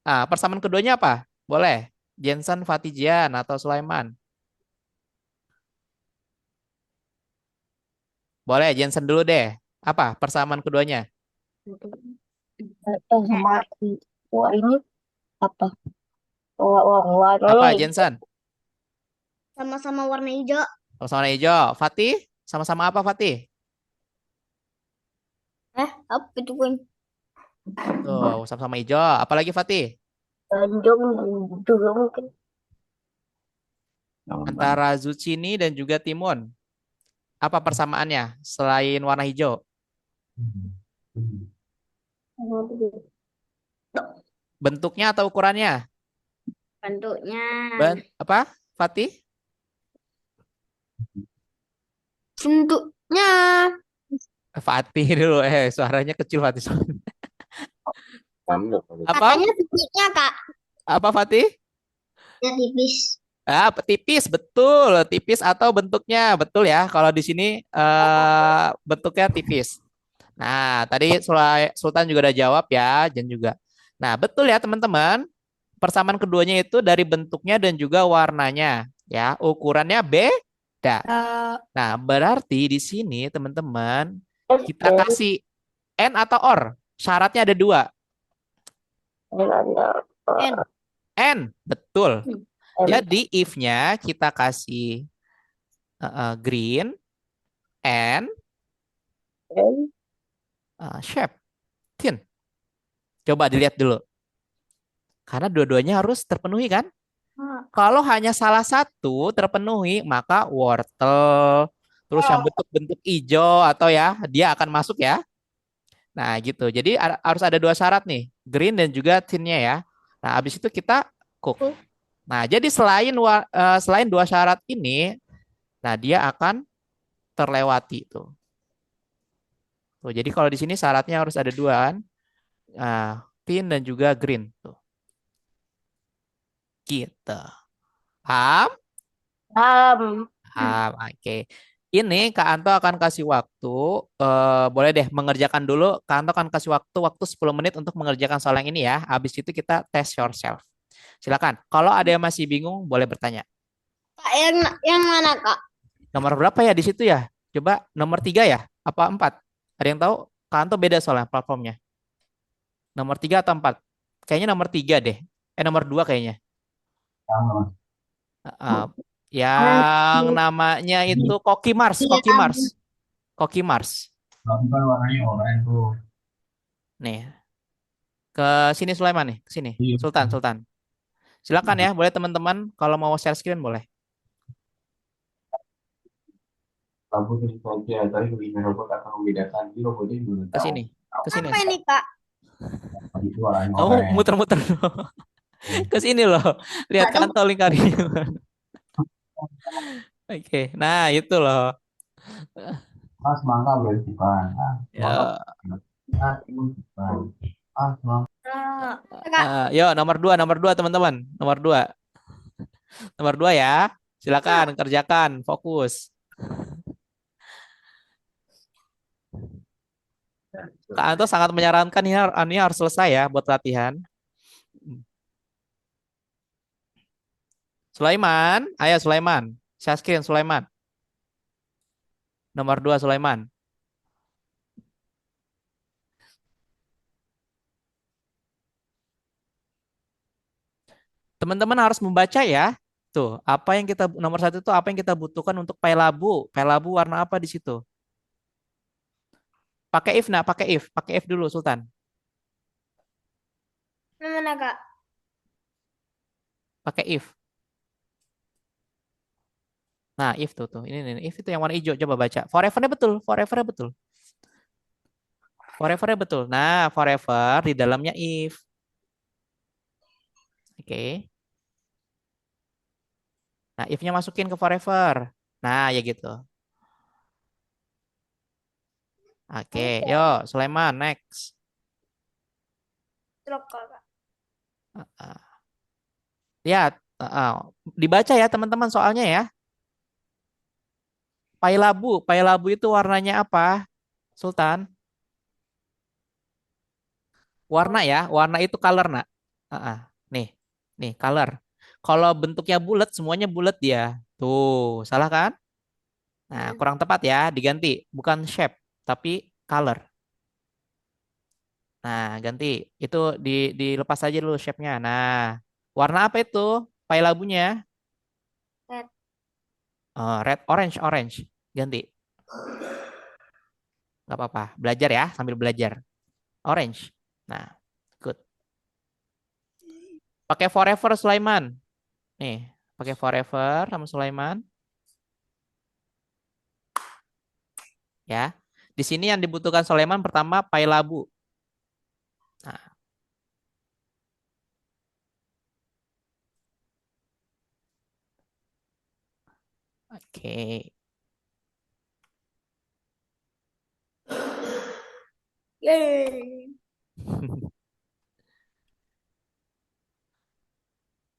Ah, persamaan keduanya apa? Boleh. Jensen, Fatih, Jian atau Sulaiman. Boleh, Jensen dulu deh. Apa persamaan keduanya? Sama wah ini apa? Warna Apa, hijau. Jensen? sama-sama warna hijau. Sama-sama hijau. Fatih, sama-sama apa, Fatih? Apa itu pun? Tuh, sama-sama hijau. Apalagi Fatih? Lonjong juga mungkin. Antara zucchini dan juga timun. Apa persamaannya selain warna hijau? Bentuknya atau ukurannya? Bentuknya. Apa, Fatih? Bentuknya. Fatih dulu. Suaranya kecil Fatih. Apa? Katanya tipisnya, Kak. Apa Fatih? Ya tipis. Ah, tipis, betul. Tipis atau bentuknya, betul ya. Kalau di sini bentuknya tipis. Nah, tadi Sultan juga udah jawab ya, Jen juga. Nah, betul ya teman-teman. Persamaan keduanya itu dari bentuknya dan juga warnanya, ya. Ukurannya beda. Nah, berarti di sini teman-teman kita kasih N atau OR. Syaratnya ada dua. N. N, betul. Jadi if-nya kita kasih green and shape thin. Coba dilihat dulu. Karena dua-duanya harus terpenuhi kan? Kalau hanya salah satu terpenuhi, maka wortel, terus yang bentuk-bentuk hijau atau ya, dia akan masuk ya. Nah, gitu. Jadi harus ada dua syarat nih, green dan juga thinnya ya. Nah, habis itu kita cook. Nah, jadi selain dua syarat ini, nah dia akan terlewati tuh. Tuh, jadi kalau di sini syaratnya harus ada dua kan. Thin dan juga green tuh. Gitu. Paham? Oke. Ini Kak Anto akan kasih waktu, boleh deh mengerjakan dulu. Kak Anto akan kasih waktu 10 menit untuk mengerjakan soal yang ini ya. Habis itu kita test yourself. Silakan. Kalau ada yang masih bingung, boleh bertanya. Kak, yang mana, Kak? Nomor berapa ya di situ ya? Coba nomor 3 ya? Apa 4? Ada yang tahu? Kak Anto beda soalnya platformnya. Nomor 3 atau 4? Kayaknya nomor 3 deh. Nomor 2 kayaknya. Uh, yang namanya itu Koki Mars, Iya, Koki Mars, Koki Mars. Nih, ke sini Sulaiman nih, ke sini. Sultan, Sultan. Silakan ya, boleh teman-teman kalau mau share screen boleh. Ke sini, ke sini. Apa ini, Kak? Kamu muter-muter ke sini loh. Lihat Nggak kantong lingkarannya. Oke, nah itu loh. Ya, Kak, yuk nomor 2 teman-teman. Nomor dua ya. Silakan kerjakan, fokus. Kak Anto sangat menyarankan ini harus selesai ya buat latihan. Sulaiman, ayo Sulaiman. Share screen Sulaiman. Nomor 2 Sulaiman. Teman-teman harus membaca ya. Tuh, apa yang kita nomor satu itu apa yang kita butuhkan untuk paylabu? Paylabu warna apa di situ? Pakai if, nah, pakai if dulu, Sultan. Mana Kak? Pakai if. Nah, if tuh. Ini if itu yang warna hijau. Coba baca. Forever-nya betul, forever-nya betul. Forever-nya betul. Nah, forever di dalamnya if. Oke. Nah, if-nya masukin ke forever. Nah, ya gitu. Oke, yuk, Sulaiman, next. Stroke Kak. Ah, lihat, dibaca ya teman-teman soalnya ya. Paylabu itu warnanya apa, Sultan? Warna ya, warna itu color nak. Nih, nih color. Kalau bentuknya bulat, semuanya bulat dia. Tuh, salah kan? Nah, kurang tepat ya, diganti. Bukan shape, tapi color. Nah, ganti. Itu dilepas aja dulu shape-nya. Nah, warna apa itu? Paylabunya? Red. Red, orange, orange. Ganti. Nggak apa-apa. Belajar ya, sambil belajar. Orange. Nah, good. Pakai forever, Sulaiman. Nih, pakai forever sama Sulaiman. Ya. Di sini yang dibutuhkan Sulaiman pertama paylabu. Nah, oke. Yeay.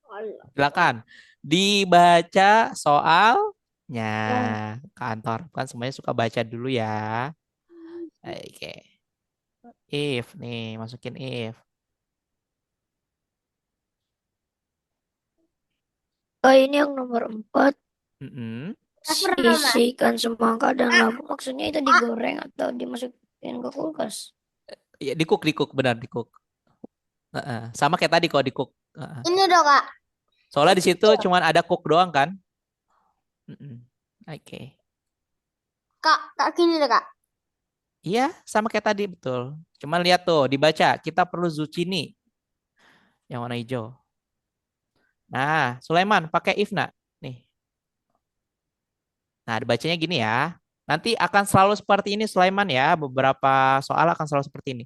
Alah. Silakan. Dibaca soalnya. Kantor kan semuanya suka baca dulu ya. Oke. If nih, masukin if. Oh, ini yang nomor 4. Mm-mm. Isikan semangka dan labu. Maksudnya itu digoreng atau dimasukin ke kulkas? Ya, di cook, benar di cook. Sama kayak tadi kok di cook. Ini dong Kak. Soalnya di situ cuman ada cook doang kan. Mm-mm. Oke. Kak gini deh Kak. Iya, sama kayak tadi betul. Cuman lihat tuh, dibaca. Kita perlu zucchini yang warna hijau. Nah, Sulaiman pakai if nak. Nih. Nah, dibacanya gini ya. Nanti akan selalu seperti ini Sulaiman ya. Beberapa soal akan selalu seperti ini.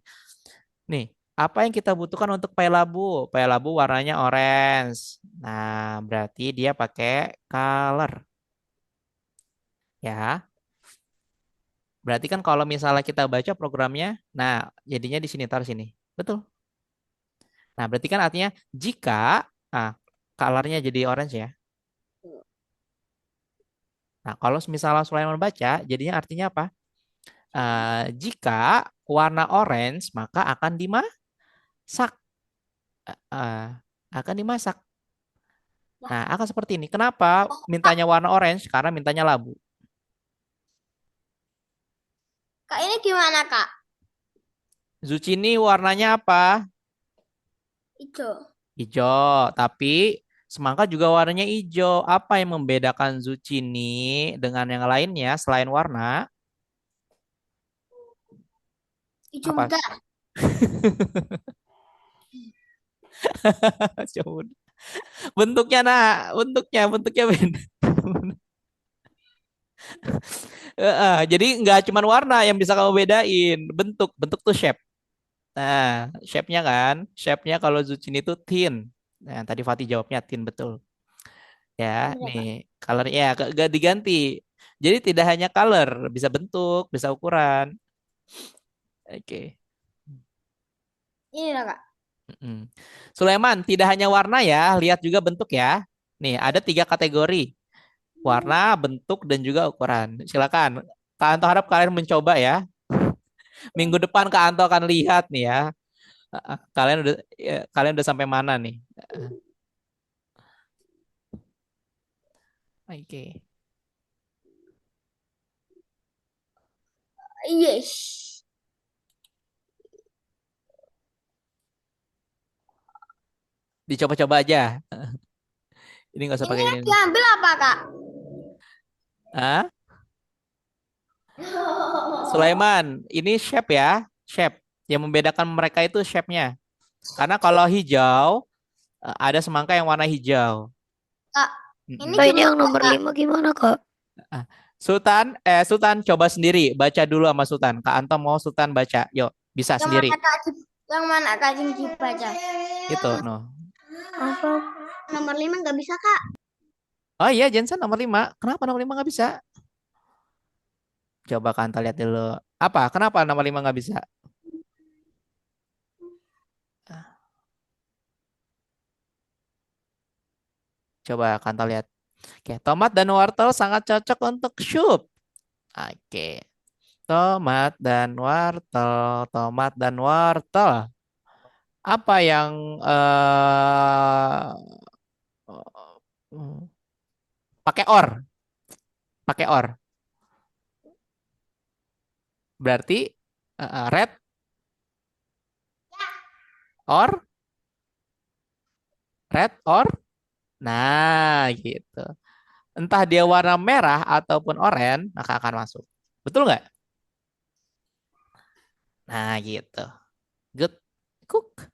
Nih, apa yang kita butuhkan untuk paylabu? Paylabu warnanya orange. Nah, berarti dia pakai color. Ya. Berarti kan kalau misalnya kita baca programnya, nah jadinya di sini, taruh sini. Betul. Nah, berarti kan artinya jika ah colornya jadi orange ya. Nah, kalau misalnya Sulaiman baca, jadinya artinya apa? Jika warna orange, maka akan dimasak. Eh, akan dimasak. Nah, akan seperti ini. Kenapa mintanya warna orange? Karena mintanya labu. Kak ini gimana Kak? Zucchini warnanya apa? Hijau. Hijau. Tapi semangka juga warnanya hijau. Apa yang membedakan zucchini dengan yang lainnya selain warna? Hijau Apa? muda. Coba. Bentuknya nah, bentuknya beda. Jadi nggak cuma warna yang bisa kamu bedain, bentuk tuh shape. Nah, shape-nya kan, shape-nya kalau zucchini itu thin. Nah, tadi Fatih jawabnya thin betul. Ya, Iya nih Kak. color ya gak diganti. Jadi tidak hanya color, bisa bentuk, bisa ukuran. Oke. Ini lah Kak. Mm-mm. Sulaiman, tidak hanya warna ya, lihat juga bentuk ya. Nih, ada 3 kategori. Warna, bentuk, dan juga ukuran. Silakan. Kak Anto harap kalian mencoba ya. Minggu depan Kak Anto akan lihat nih ya. Kalian udah sampai mana nih? Oke. Yes. Dicoba-coba aja. Ini nggak usah Ini pakai yang ini. diambil apa, Kak? Ah, Sulaiman, ini shape ya, shape. Yang membedakan mereka itu shape-nya. Karena kalau hijau, ada semangka yang warna hijau. Kak, ini Mm-mm. Kak, ini yang gimana, nomor Kak? 5 gimana, Kak? Ah, Sultan coba sendiri, baca dulu sama Sultan. Kak Anto mau Sultan baca, yuk, bisa Yang sendiri. mana Kak? Yang mana Kak Jingki baca? Itu, no. Apa? Nomor 5 nggak bisa, Kak. Oh iya, Jensen nomor 5. Kenapa nomor 5 nggak bisa? Coba Kak Anto lihat dulu. Apa? Kenapa nomor 5 nggak bisa? Coba Kak Anto lihat. Oke, tomat dan wortel sangat cocok untuk sup. Oke, tomat dan wortel, tomat dan wortel. Apa yang pakai or? Pakai or. Berarti red or red or. Nah, gitu. Entah dia warna merah ataupun oranye, maka akan masuk. Betul nggak? Nah, gitu. Good cook.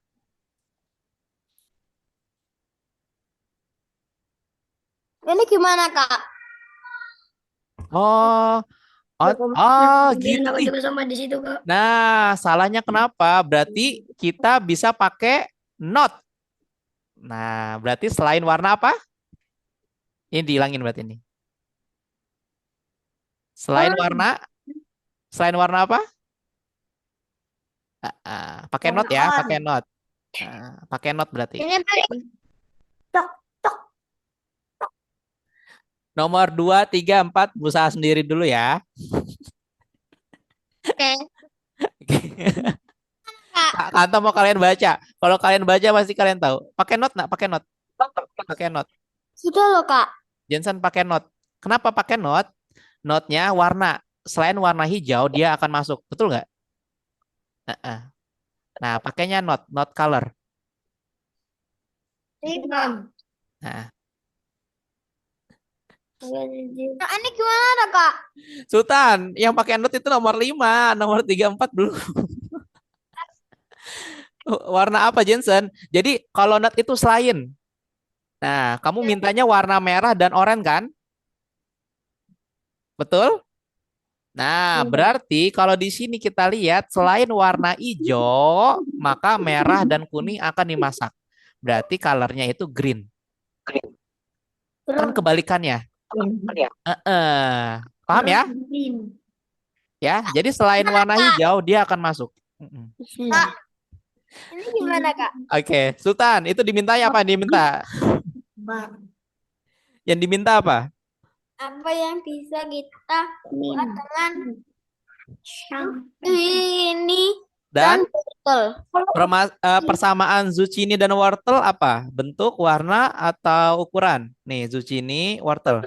Ini gimana, Kak? Oh, oh, Yang oh, kemudian gitu. aku Ih. juga sama di situ, Kak. Nah, salahnya kenapa? Berarti kita bisa pakai not. Nah, berarti selain warna apa? Ini dihilangin berarti ini. Selain warna, selain warna apa? Pakai not ya, On. pakai not. Pakai not berarti. Ini pakai tok tok. Nomor 2, 3, 4 berusaha sendiri dulu ya. Oke. Kak, Atau mau kalian baca. Kalau kalian baca pasti kalian tahu. Pakai not nak, pakai not. Pakai not. sudah loh, Kak. Jensen pakai not. Kenapa pakai not? Notnya warna. Selain warna hijau, dia akan masuk. Betul nggak? Nah, nah, pakainya not, not color. Hitam. Nah, Nah, ini gimana, Kak? Sultan, yang pakai not itu nomor 5, nomor 3, 4 belum. Warna apa Jensen? Jadi kalau not itu selain. Nah, kamu mintanya warna merah dan oranye kan? Betul? Nah, berarti kalau di sini kita lihat selain warna hijau, maka merah dan kuning akan dimasak. Berarti colornya itu green. Kan kebalikannya. Paham ya? Ya, jadi selain warna hijau dia akan masuk. Kak, ini gimana, Kak? Oke, Sultan, itu diminta apa? Diminta. Yang diminta apa? Apa yang bisa kita buat dengan ini Dan wortel? persamaan zucchini dan wortel apa? Bentuk, warna, atau ukuran? Nih, zucchini, wortel.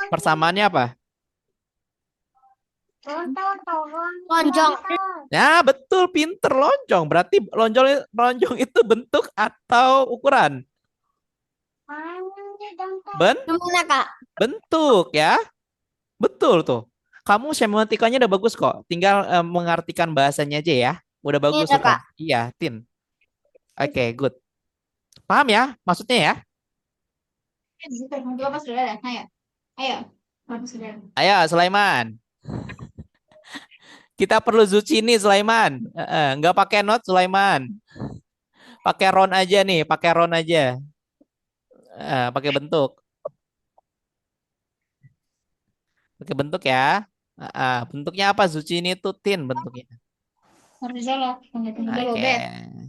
Persamaannya apa? Lonjong. Ya, betul, pinter lonjong. Berarti lonjong itu bentuk atau ukuran? Gimana, Kak? Bentuk ya. Betul tuh. Kamu semiotikanya udah bagus kok. Tinggal mengartikan bahasanya aja ya. Udah bagus, Iya, Sultan. Kak. Iya, Tin. Oke, good. Paham ya maksudnya ya? Ayo, Sulaiman. Kita perlu zucchini, Sulaiman. Nggak pakai not, Sulaiman. Pakai round aja nih, pakai round aja. Pakai bentuk. Pakai bentuk ya. Bentuknya apa? Zucchini itu tin bentuknya. Oke,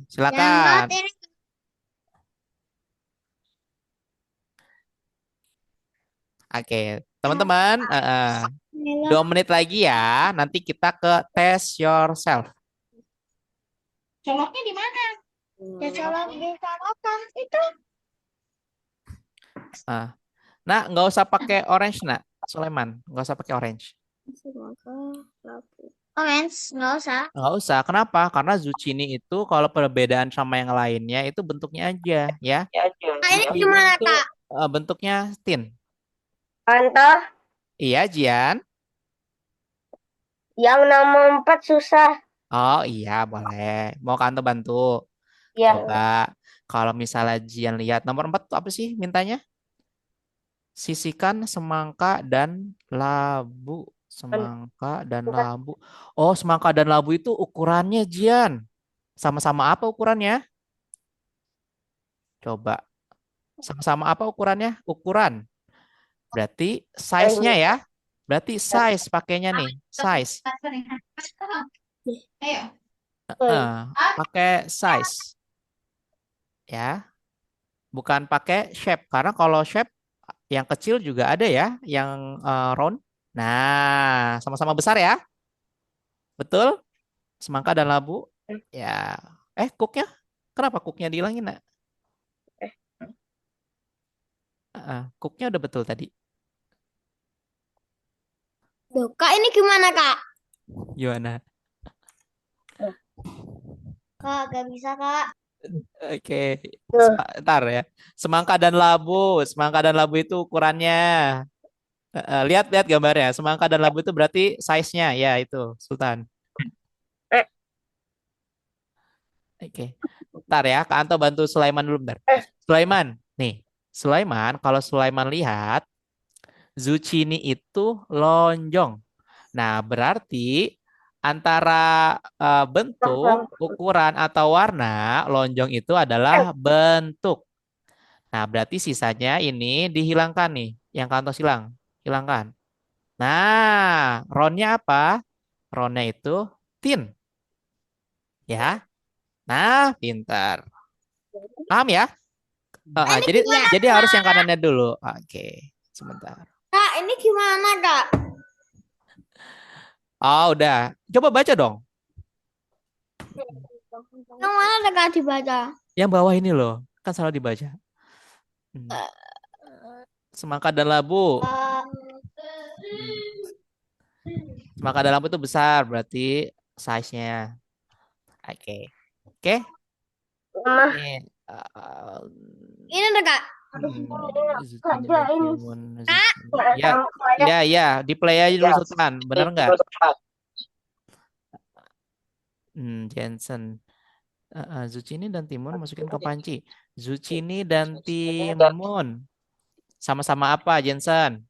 silakan. Oke, teman-teman, 2 menit lagi ya. Nanti kita ke test yourself. Coloknya di mana? Ya colok di colokan itu. Nah, nggak usah pakai orange, nak. Sulaiman, nggak usah pakai orange. Orange, nggak usah. Nggak usah. Kenapa? Karena zucchini itu kalau perbedaan sama yang lainnya itu bentuknya aja, ya. Nah, ini Zucchini gimana, itu Kak? bentuknya tin. Kanto, Iya, Jian. yang nomor 4 susah. Oh iya, boleh. Mau Kanto bantu? Ya, Coba kalau misalnya Jian lihat nomor 4 tuh apa sih mintanya? Sisihkan semangka dan labu. Semangka dan labu. Oh, semangka dan labu itu ukurannya, Jian. Sama-sama apa ukurannya? Coba. Sama-sama apa ukurannya? Ukuran. Berarti size-nya ya. Berarti size pakainya nih. Size. Ayo. Eh, pakai size. Ya. Bukan pakai shape. Karena kalau shape yang kecil juga ada ya. Yang round. Nah, sama-sama besar ya. Betul? Semangka dan labu. Ya. Cooknya? Kenapa cooknya dihilangin, nak? Cooknya udah betul tadi. Loh, Kak ini gimana, Kak? Gimana? Kak, gak bisa, Kak. Oke. Sebentar ya. Semangka dan labu. Semangka dan labu itu ukurannya. Lihat gambarnya. Semangka dan labu itu berarti size-nya. Ya, itu. Sultan. Oke. Bentar ya. Kak Anto bantu Sulaiman dulu bentar. Sulaiman. Nih. Sulaiman. Kalau Sulaiman lihat. Zucchini itu lonjong. Nah, berarti antara bentuk, ukuran, atau warna, lonjong itu adalah bentuk. Nah, berarti sisanya ini dihilangkan nih. Yang kantos hilang. Hilangkan. Nah, roundnya apa? Roundnya itu tin. Ya. Nah, pintar. Paham ya? Jadi Gimana, jadi harus yang kanannya dulu. Oke, sebentar. Kak? Ini gimana, Kak? Oh, udah. Coba baca dong. Yang mana ada Kak dibaca? Yang bawah ini loh. Kan selalu dibaca. Hmm. Semangka dan labu. Semangka dan labu itu besar, berarti size-nya. Oke. Oke. Ini, Ini ada, Kak. zucchini dan timun, zucchini. Ya, di play aja dulu Sultan. Bener nggak? Jensen. Zucchini dan timun masukin ke panci. Zucchini dan timun. Sama-sama apa, Jensen?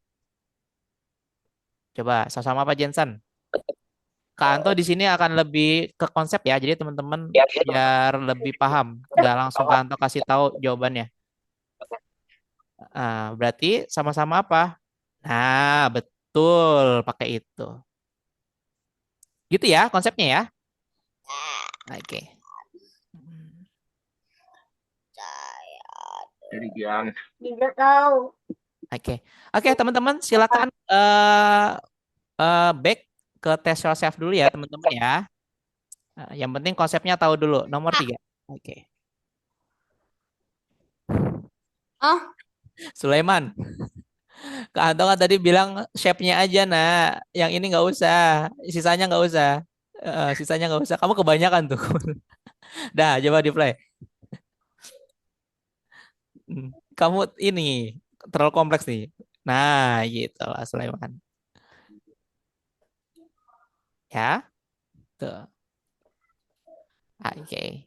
Coba, sama-sama apa, Jensen? Kak Anto di sini akan lebih ke konsep ya, jadi teman-teman biar lebih paham, nggak langsung Kak Anto kasih tahu jawabannya. Berarti sama-sama apa? Nah, betul, pakai itu. Gitu ya konsepnya ya. Oke. Jadi Gian. Tidak tahu. Oke, teman-teman silakan back ke tes yourself dulu ya, teman-teman ya. Yang penting konsepnya tahu dulu. Nomor 3. Oke. Oh. Sulaiman. Kak Anto kan tadi bilang shape-nya aja, nah. Yang ini nggak usah. Sisanya nggak usah. Sisanya nggak usah. Kamu kebanyakan tuh. Dah, coba di play. Kamu ini terlalu kompleks nih. Nah, gitu lah Sulaiman. Ya, tuh. Oke.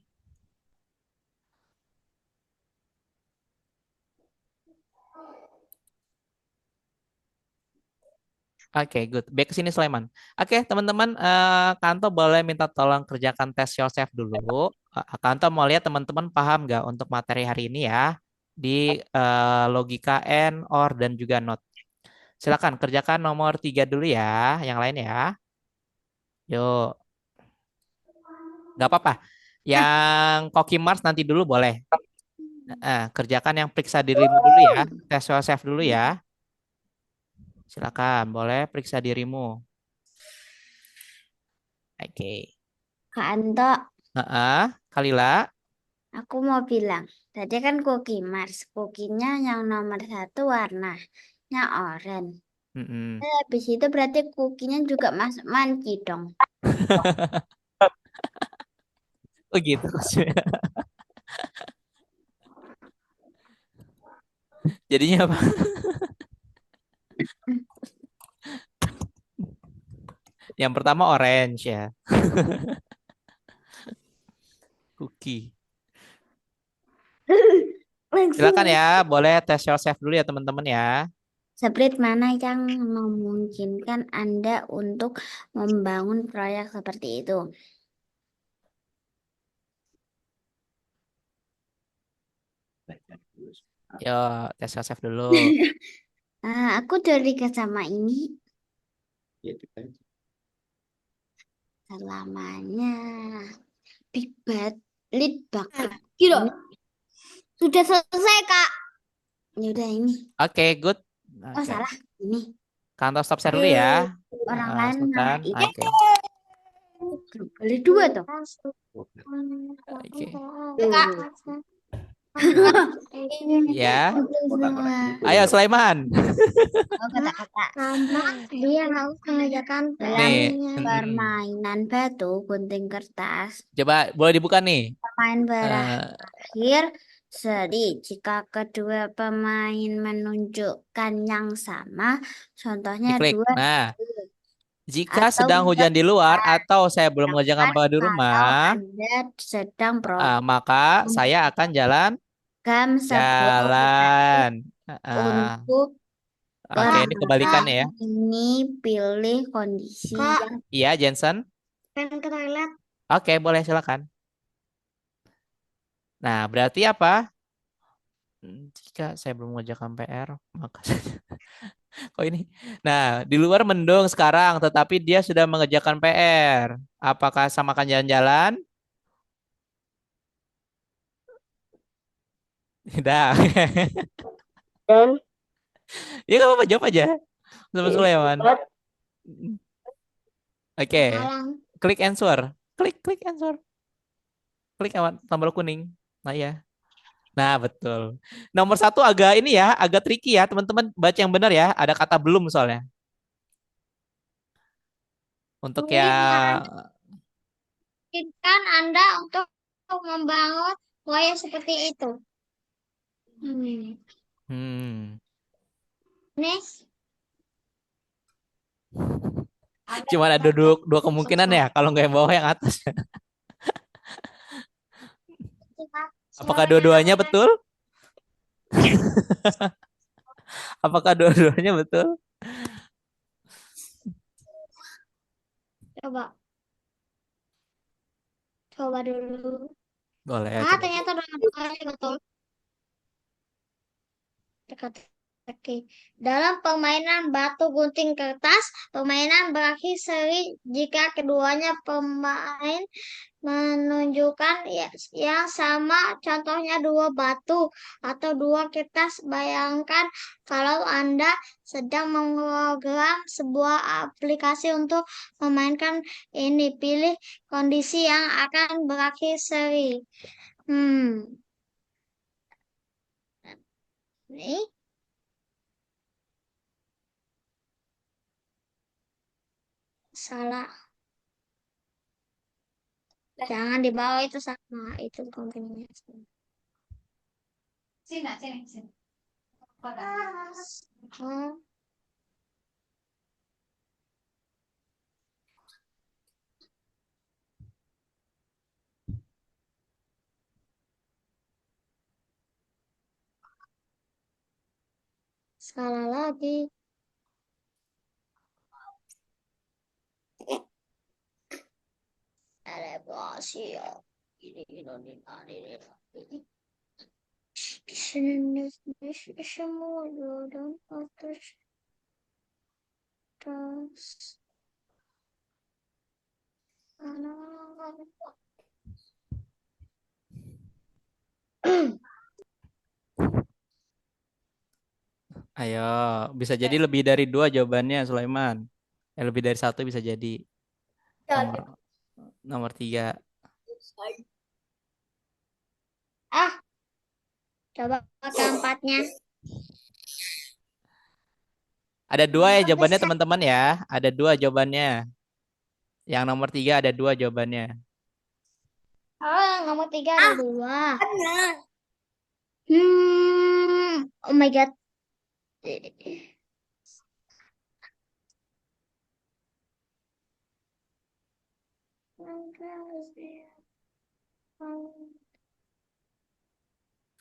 Oke, good. Back ke sini Sulaiman. Oke, teman-teman, Kanto boleh minta tolong kerjakan tes yourself dulu. Kanto mau lihat teman-teman paham nggak untuk materi hari ini ya di logika N, OR, dan juga not. Silakan kerjakan nomor 3 dulu ya, yang lain ya. Yuk, nggak apa-apa. Yang Koki Mars nanti dulu boleh. Kerjakan yang periksa dirimu dulu ya, tes yourself dulu ya. Silakan, boleh periksa dirimu. Oke. Kak Anto, Kalila. aku mau bilang. Tadi kan Cookie Mars. Cookie-nya yang nomor 1 warnanya oranye. Habis itu berarti cookie-nya juga masuk manci dong. Oh gitu maksudnya. Jadinya apa? Yang pertama orange ya. Cookie. Silakan ya, boleh tes yourself dulu ya teman-teman ya. Split mana yang memungkinkan Anda untuk membangun proyek seperti itu? Yo, tes yourself dulu. Aku curiga sama ini Ya, coba aja. selamanya. Big Bad Lead Bucket. Ini sudah selesai, Kak. Ya udah ini. Oke, good. Oh, Oke. salah. Ini. Kantor stop share dulu ya. Orang lain Sultan. malah ini. Oke. Boleh dua tuh. Oke. Kak. Ya. Kotak-kotak Ayo Sulaiman. Oh, kata-kata. Sama dia harus mengerjakan Nih. PR-nya. Permainan batu, gunting kertas. Coba boleh dibuka nih. Pemain Eh, berakhir seri jika kedua pemain menunjukkan yang sama. Contohnya diklik. dua. Nah, jika Atau sedang hujan di luar atau saya belum mengerjakan apa di kalau rumah, Anda sedang program maka saya akan jalan sebelum jalan. untuk Oke, ini kebalikannya ya. ini pilih kondisi Kak. yang Iya, Jensen. Pengen ke toilet. Oke, boleh silakan. Nah, berarti apa? Jika saya belum mengerjakan PR, maka oh ini. Nah, di luar mendung sekarang, tetapi dia sudah mengerjakan PR. Apakah samakan jalan-jalan? Tidak. Dan Ya nggak apa-apa, jawab aja. Teman Sulaiman. Oke, malang. klik answer. Klik answer. Klik tombol kuning. Nah ya. Nah, betul. Nomor satu agak ini ya, agak tricky ya. Teman-teman baca yang benar ya. Ada kata belum soalnya. Untuk yang Memungkinkan Anda untuk membangun proyek seperti itu. Next. cuma ada dua kemungkinan ya. Kalau nggak yang bawah yang atas. Apakah dua-duanya betul? Apakah dua-duanya betul? Coba. Coba dulu. Boleh. Ah, coba. ternyata dua-duanya betul. Teka-teki. Dalam permainan batu gunting kertas, permainan berakhir seri jika keduanya pemain menunjukkan yang sama, contohnya dua batu atau dua kertas. Bayangkan kalau Anda sedang memprogram sebuah aplikasi untuk memainkan ini. Pilih kondisi yang akan berakhir seri. Ini salah. Jangan dibawa itu sama itu kontennya. Sini. Salah lagi. Elevasi ya. Ini. Semua dan atas tas. Ayo, bisa jadi lebih dari dua jawabannya Sulaiman. Lebih dari satu bisa jadi. Nomor 3. Coba keempatnya. Ada dua ya jawabannya teman-teman ya. Ada dua jawabannya. Yang nomor 3 ada dua jawabannya. Oh, nomor 3 ada dua. Oh my God.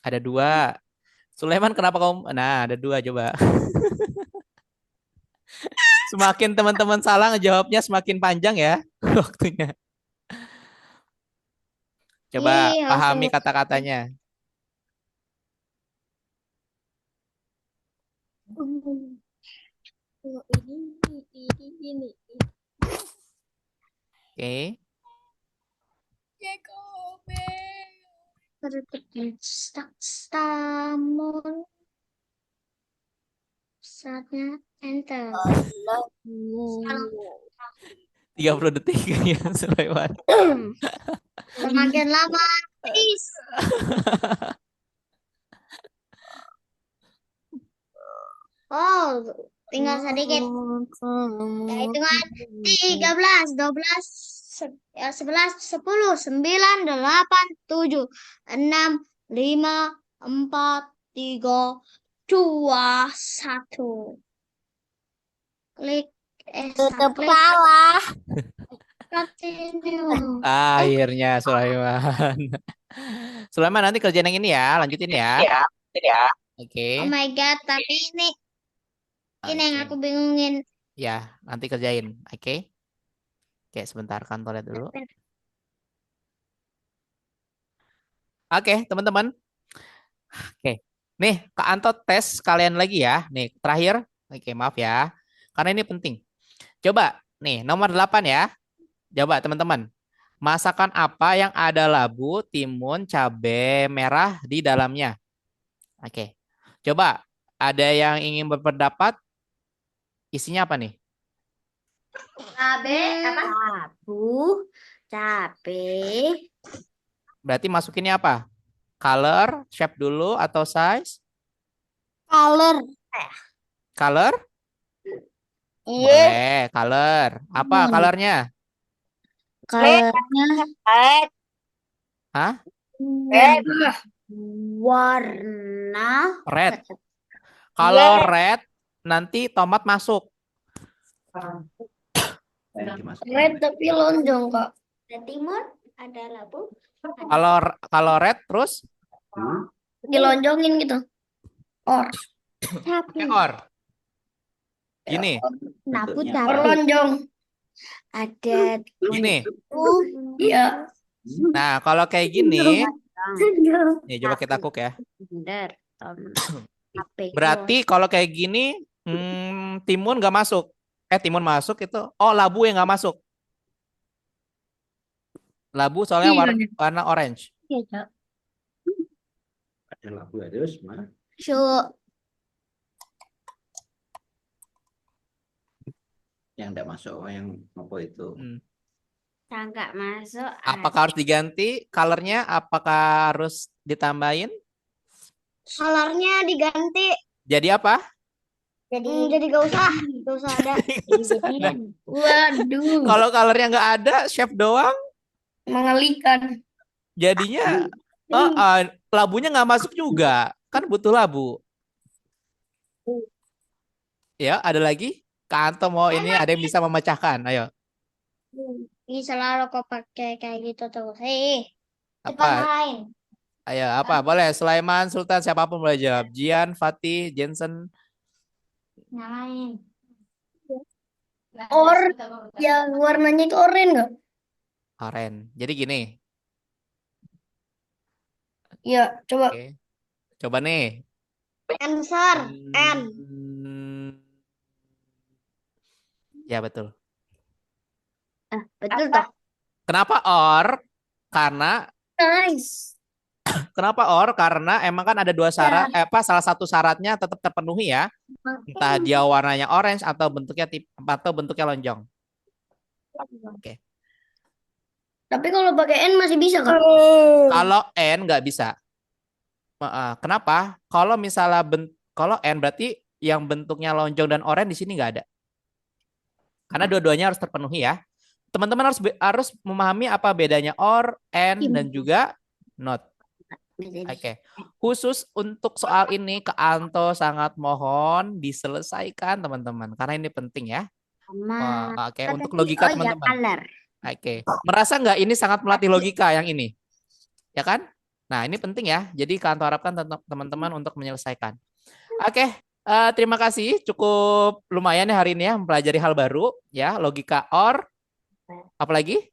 Ada dua. Sulaiman kenapa kamu? Nah, ada dua coba. Semakin teman-teman salah ngejawabnya semakin panjang ya waktunya. Coba Ih, pahami langsung. kata-katanya. Ini. Oke. Stamun. Saatnya enter. 30 detik ya Sulaiman. Semakin lama, please. Oh, tinggal sedikit. Hitungan 13, 12, 11, 10, 9, 8, 7, 6, 5, 4, 3, 2, 1. Klik Tutup klik kalah. continue. Akhirnya Sulaiman. Sulaiman nanti kerjain yang ini ya, lanjutin ya. Oh Oke. my God, tapi ini yang Oke. aku bingungin. Ya, nanti kerjain. Oke. Oke, sebentar kantor lihat dulu. Oke, teman-teman. Oke. Nih, Kak Anto tes kalian lagi ya. Nih, terakhir. Oke, maaf ya. Karena ini penting. Coba, nih, nomor 8 ya. Coba, teman-teman. Masakan apa yang ada labu, timun, cabai merah di dalamnya? Oke. Coba, ada yang ingin berpendapat? Isinya apa nih? Cabe apa? Labu, cabe, Berarti masukinnya apa? Color, shape dulu atau size? color. Color? Iya. Boleh, color. Apa colornya? Colornya Hah? warna Red. Kalau red, nanti tomat masuk. Red tapi lonjong, Kak. ada timun, ada labu, Kalau red terus Dilonjongin gitu. Or. pakai or. Gini, labu, Bentuknya cabe. Lonjong. Ada gini. Iya. Nah, kalau kayak gini, nih coba kita cook ya. bener. Cabe. Berarti kalau kayak gini, timun nggak masuk. Timun masuk itu. Oh, labu yang nggak masuk. Labu soalnya warna orange. Iya, ada labu harus mah. Yang tidak masuk yang apa itu? Nggak masuk. Apakah harus diganti colornya? Apakah harus ditambahin? Colornya diganti. Jadi apa? Jadi gak usah ada. Waduh, Kalau colornya nggak ada, chef doang. mengelikan. Jadinya labunya nggak masuk juga. Kan butuh labu. Ya, ada lagi? Kak Anto mau ini ada yang bisa memecahkan. Ayo. Selalu kok pakai kayak gitu terus. Hei, cepat Apa? main. Ayo, apa? Boleh. Sulaiman, Sultan, siapapun boleh jawab. Jian, Fatih, Jensen. Nyalain. Or, yang warnanya itu oranye nggak? Oren. Jadi gini. Iya, coba. Oke. Coba nih. Answer. N. Ya, betul. Betul toh. Kenapa or? Karena Nice. Kenapa or? Karena emang kan ada dua syarat, salah satu syaratnya tetap terpenuhi ya. Entah dia warnanya orange atau bentuknya lonjong. Oke. Tapi kalau pakai N masih bisa, Kak? Kalau N nggak bisa. Kenapa? Kalau misalnya kalau N berarti yang bentuknya lonjong dan orange di sini nggak ada. Karena dua-duanya harus terpenuhi ya. Teman-teman harus memahami apa bedanya or, and, dan juga not. Jadi Oke, khusus untuk soal ini Kak Anto sangat mohon diselesaikan teman-teman karena ini penting ya. sama Oke, apa untuk tadi? logika Oh ya, teman-teman. color. Oke, merasa nggak ini sangat melatih logika yang ini, ya kan? Nah ini penting ya. Jadi Kak Anto harapkan teman-teman untuk menyelesaikan. Oke, terima kasih. Cukup lumayan ya hari ini ya mempelajari hal baru ya, logika OR, apalagi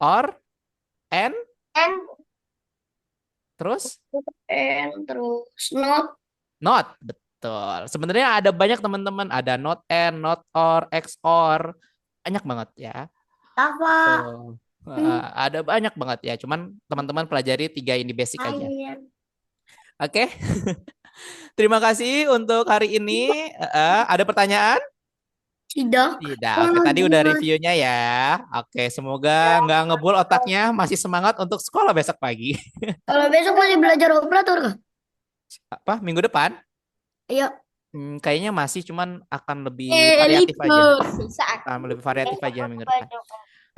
OR, and, And terus Terus not. Betul. Sebenarnya ada banyak teman-teman, ada not and, not or, XOR, banyak banget ya. lava. Tuh. Ada banyak banget ya. Cuman teman-teman pelajari 3 ini basic aja. Air. Oke. Terima kasih untuk hari ini. Ada pertanyaan? tidak. Tidak. Oke, tadi udah reviewnya ya. Oke, semoga nggak ngebul otaknya, masih semangat untuk sekolah besok pagi. Kalau besok masih belajar operator kah? Apa? Minggu depan? Iya. Kayaknya masih, cuman akan lebih variatif aja. Saat Lebih variatif aja minggu depan.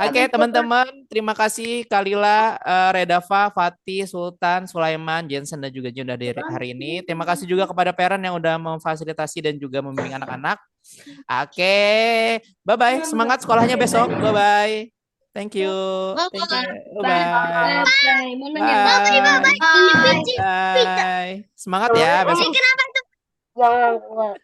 Oke, teman-teman, terima kasih Kalila, Redava, Fatih, Sultan, Sulaiman, Jensen, dan juga Jun dari hari ini. Terima kasih juga kepada parent yang udah memfasilitasi dan juga membimbing anak-anak. Oke, bye-bye. Semangat sekolahnya besok. Bye-bye. Thank you. Thank you. Bye. Bye. Bye. Semangat ya besok. Jangan buat.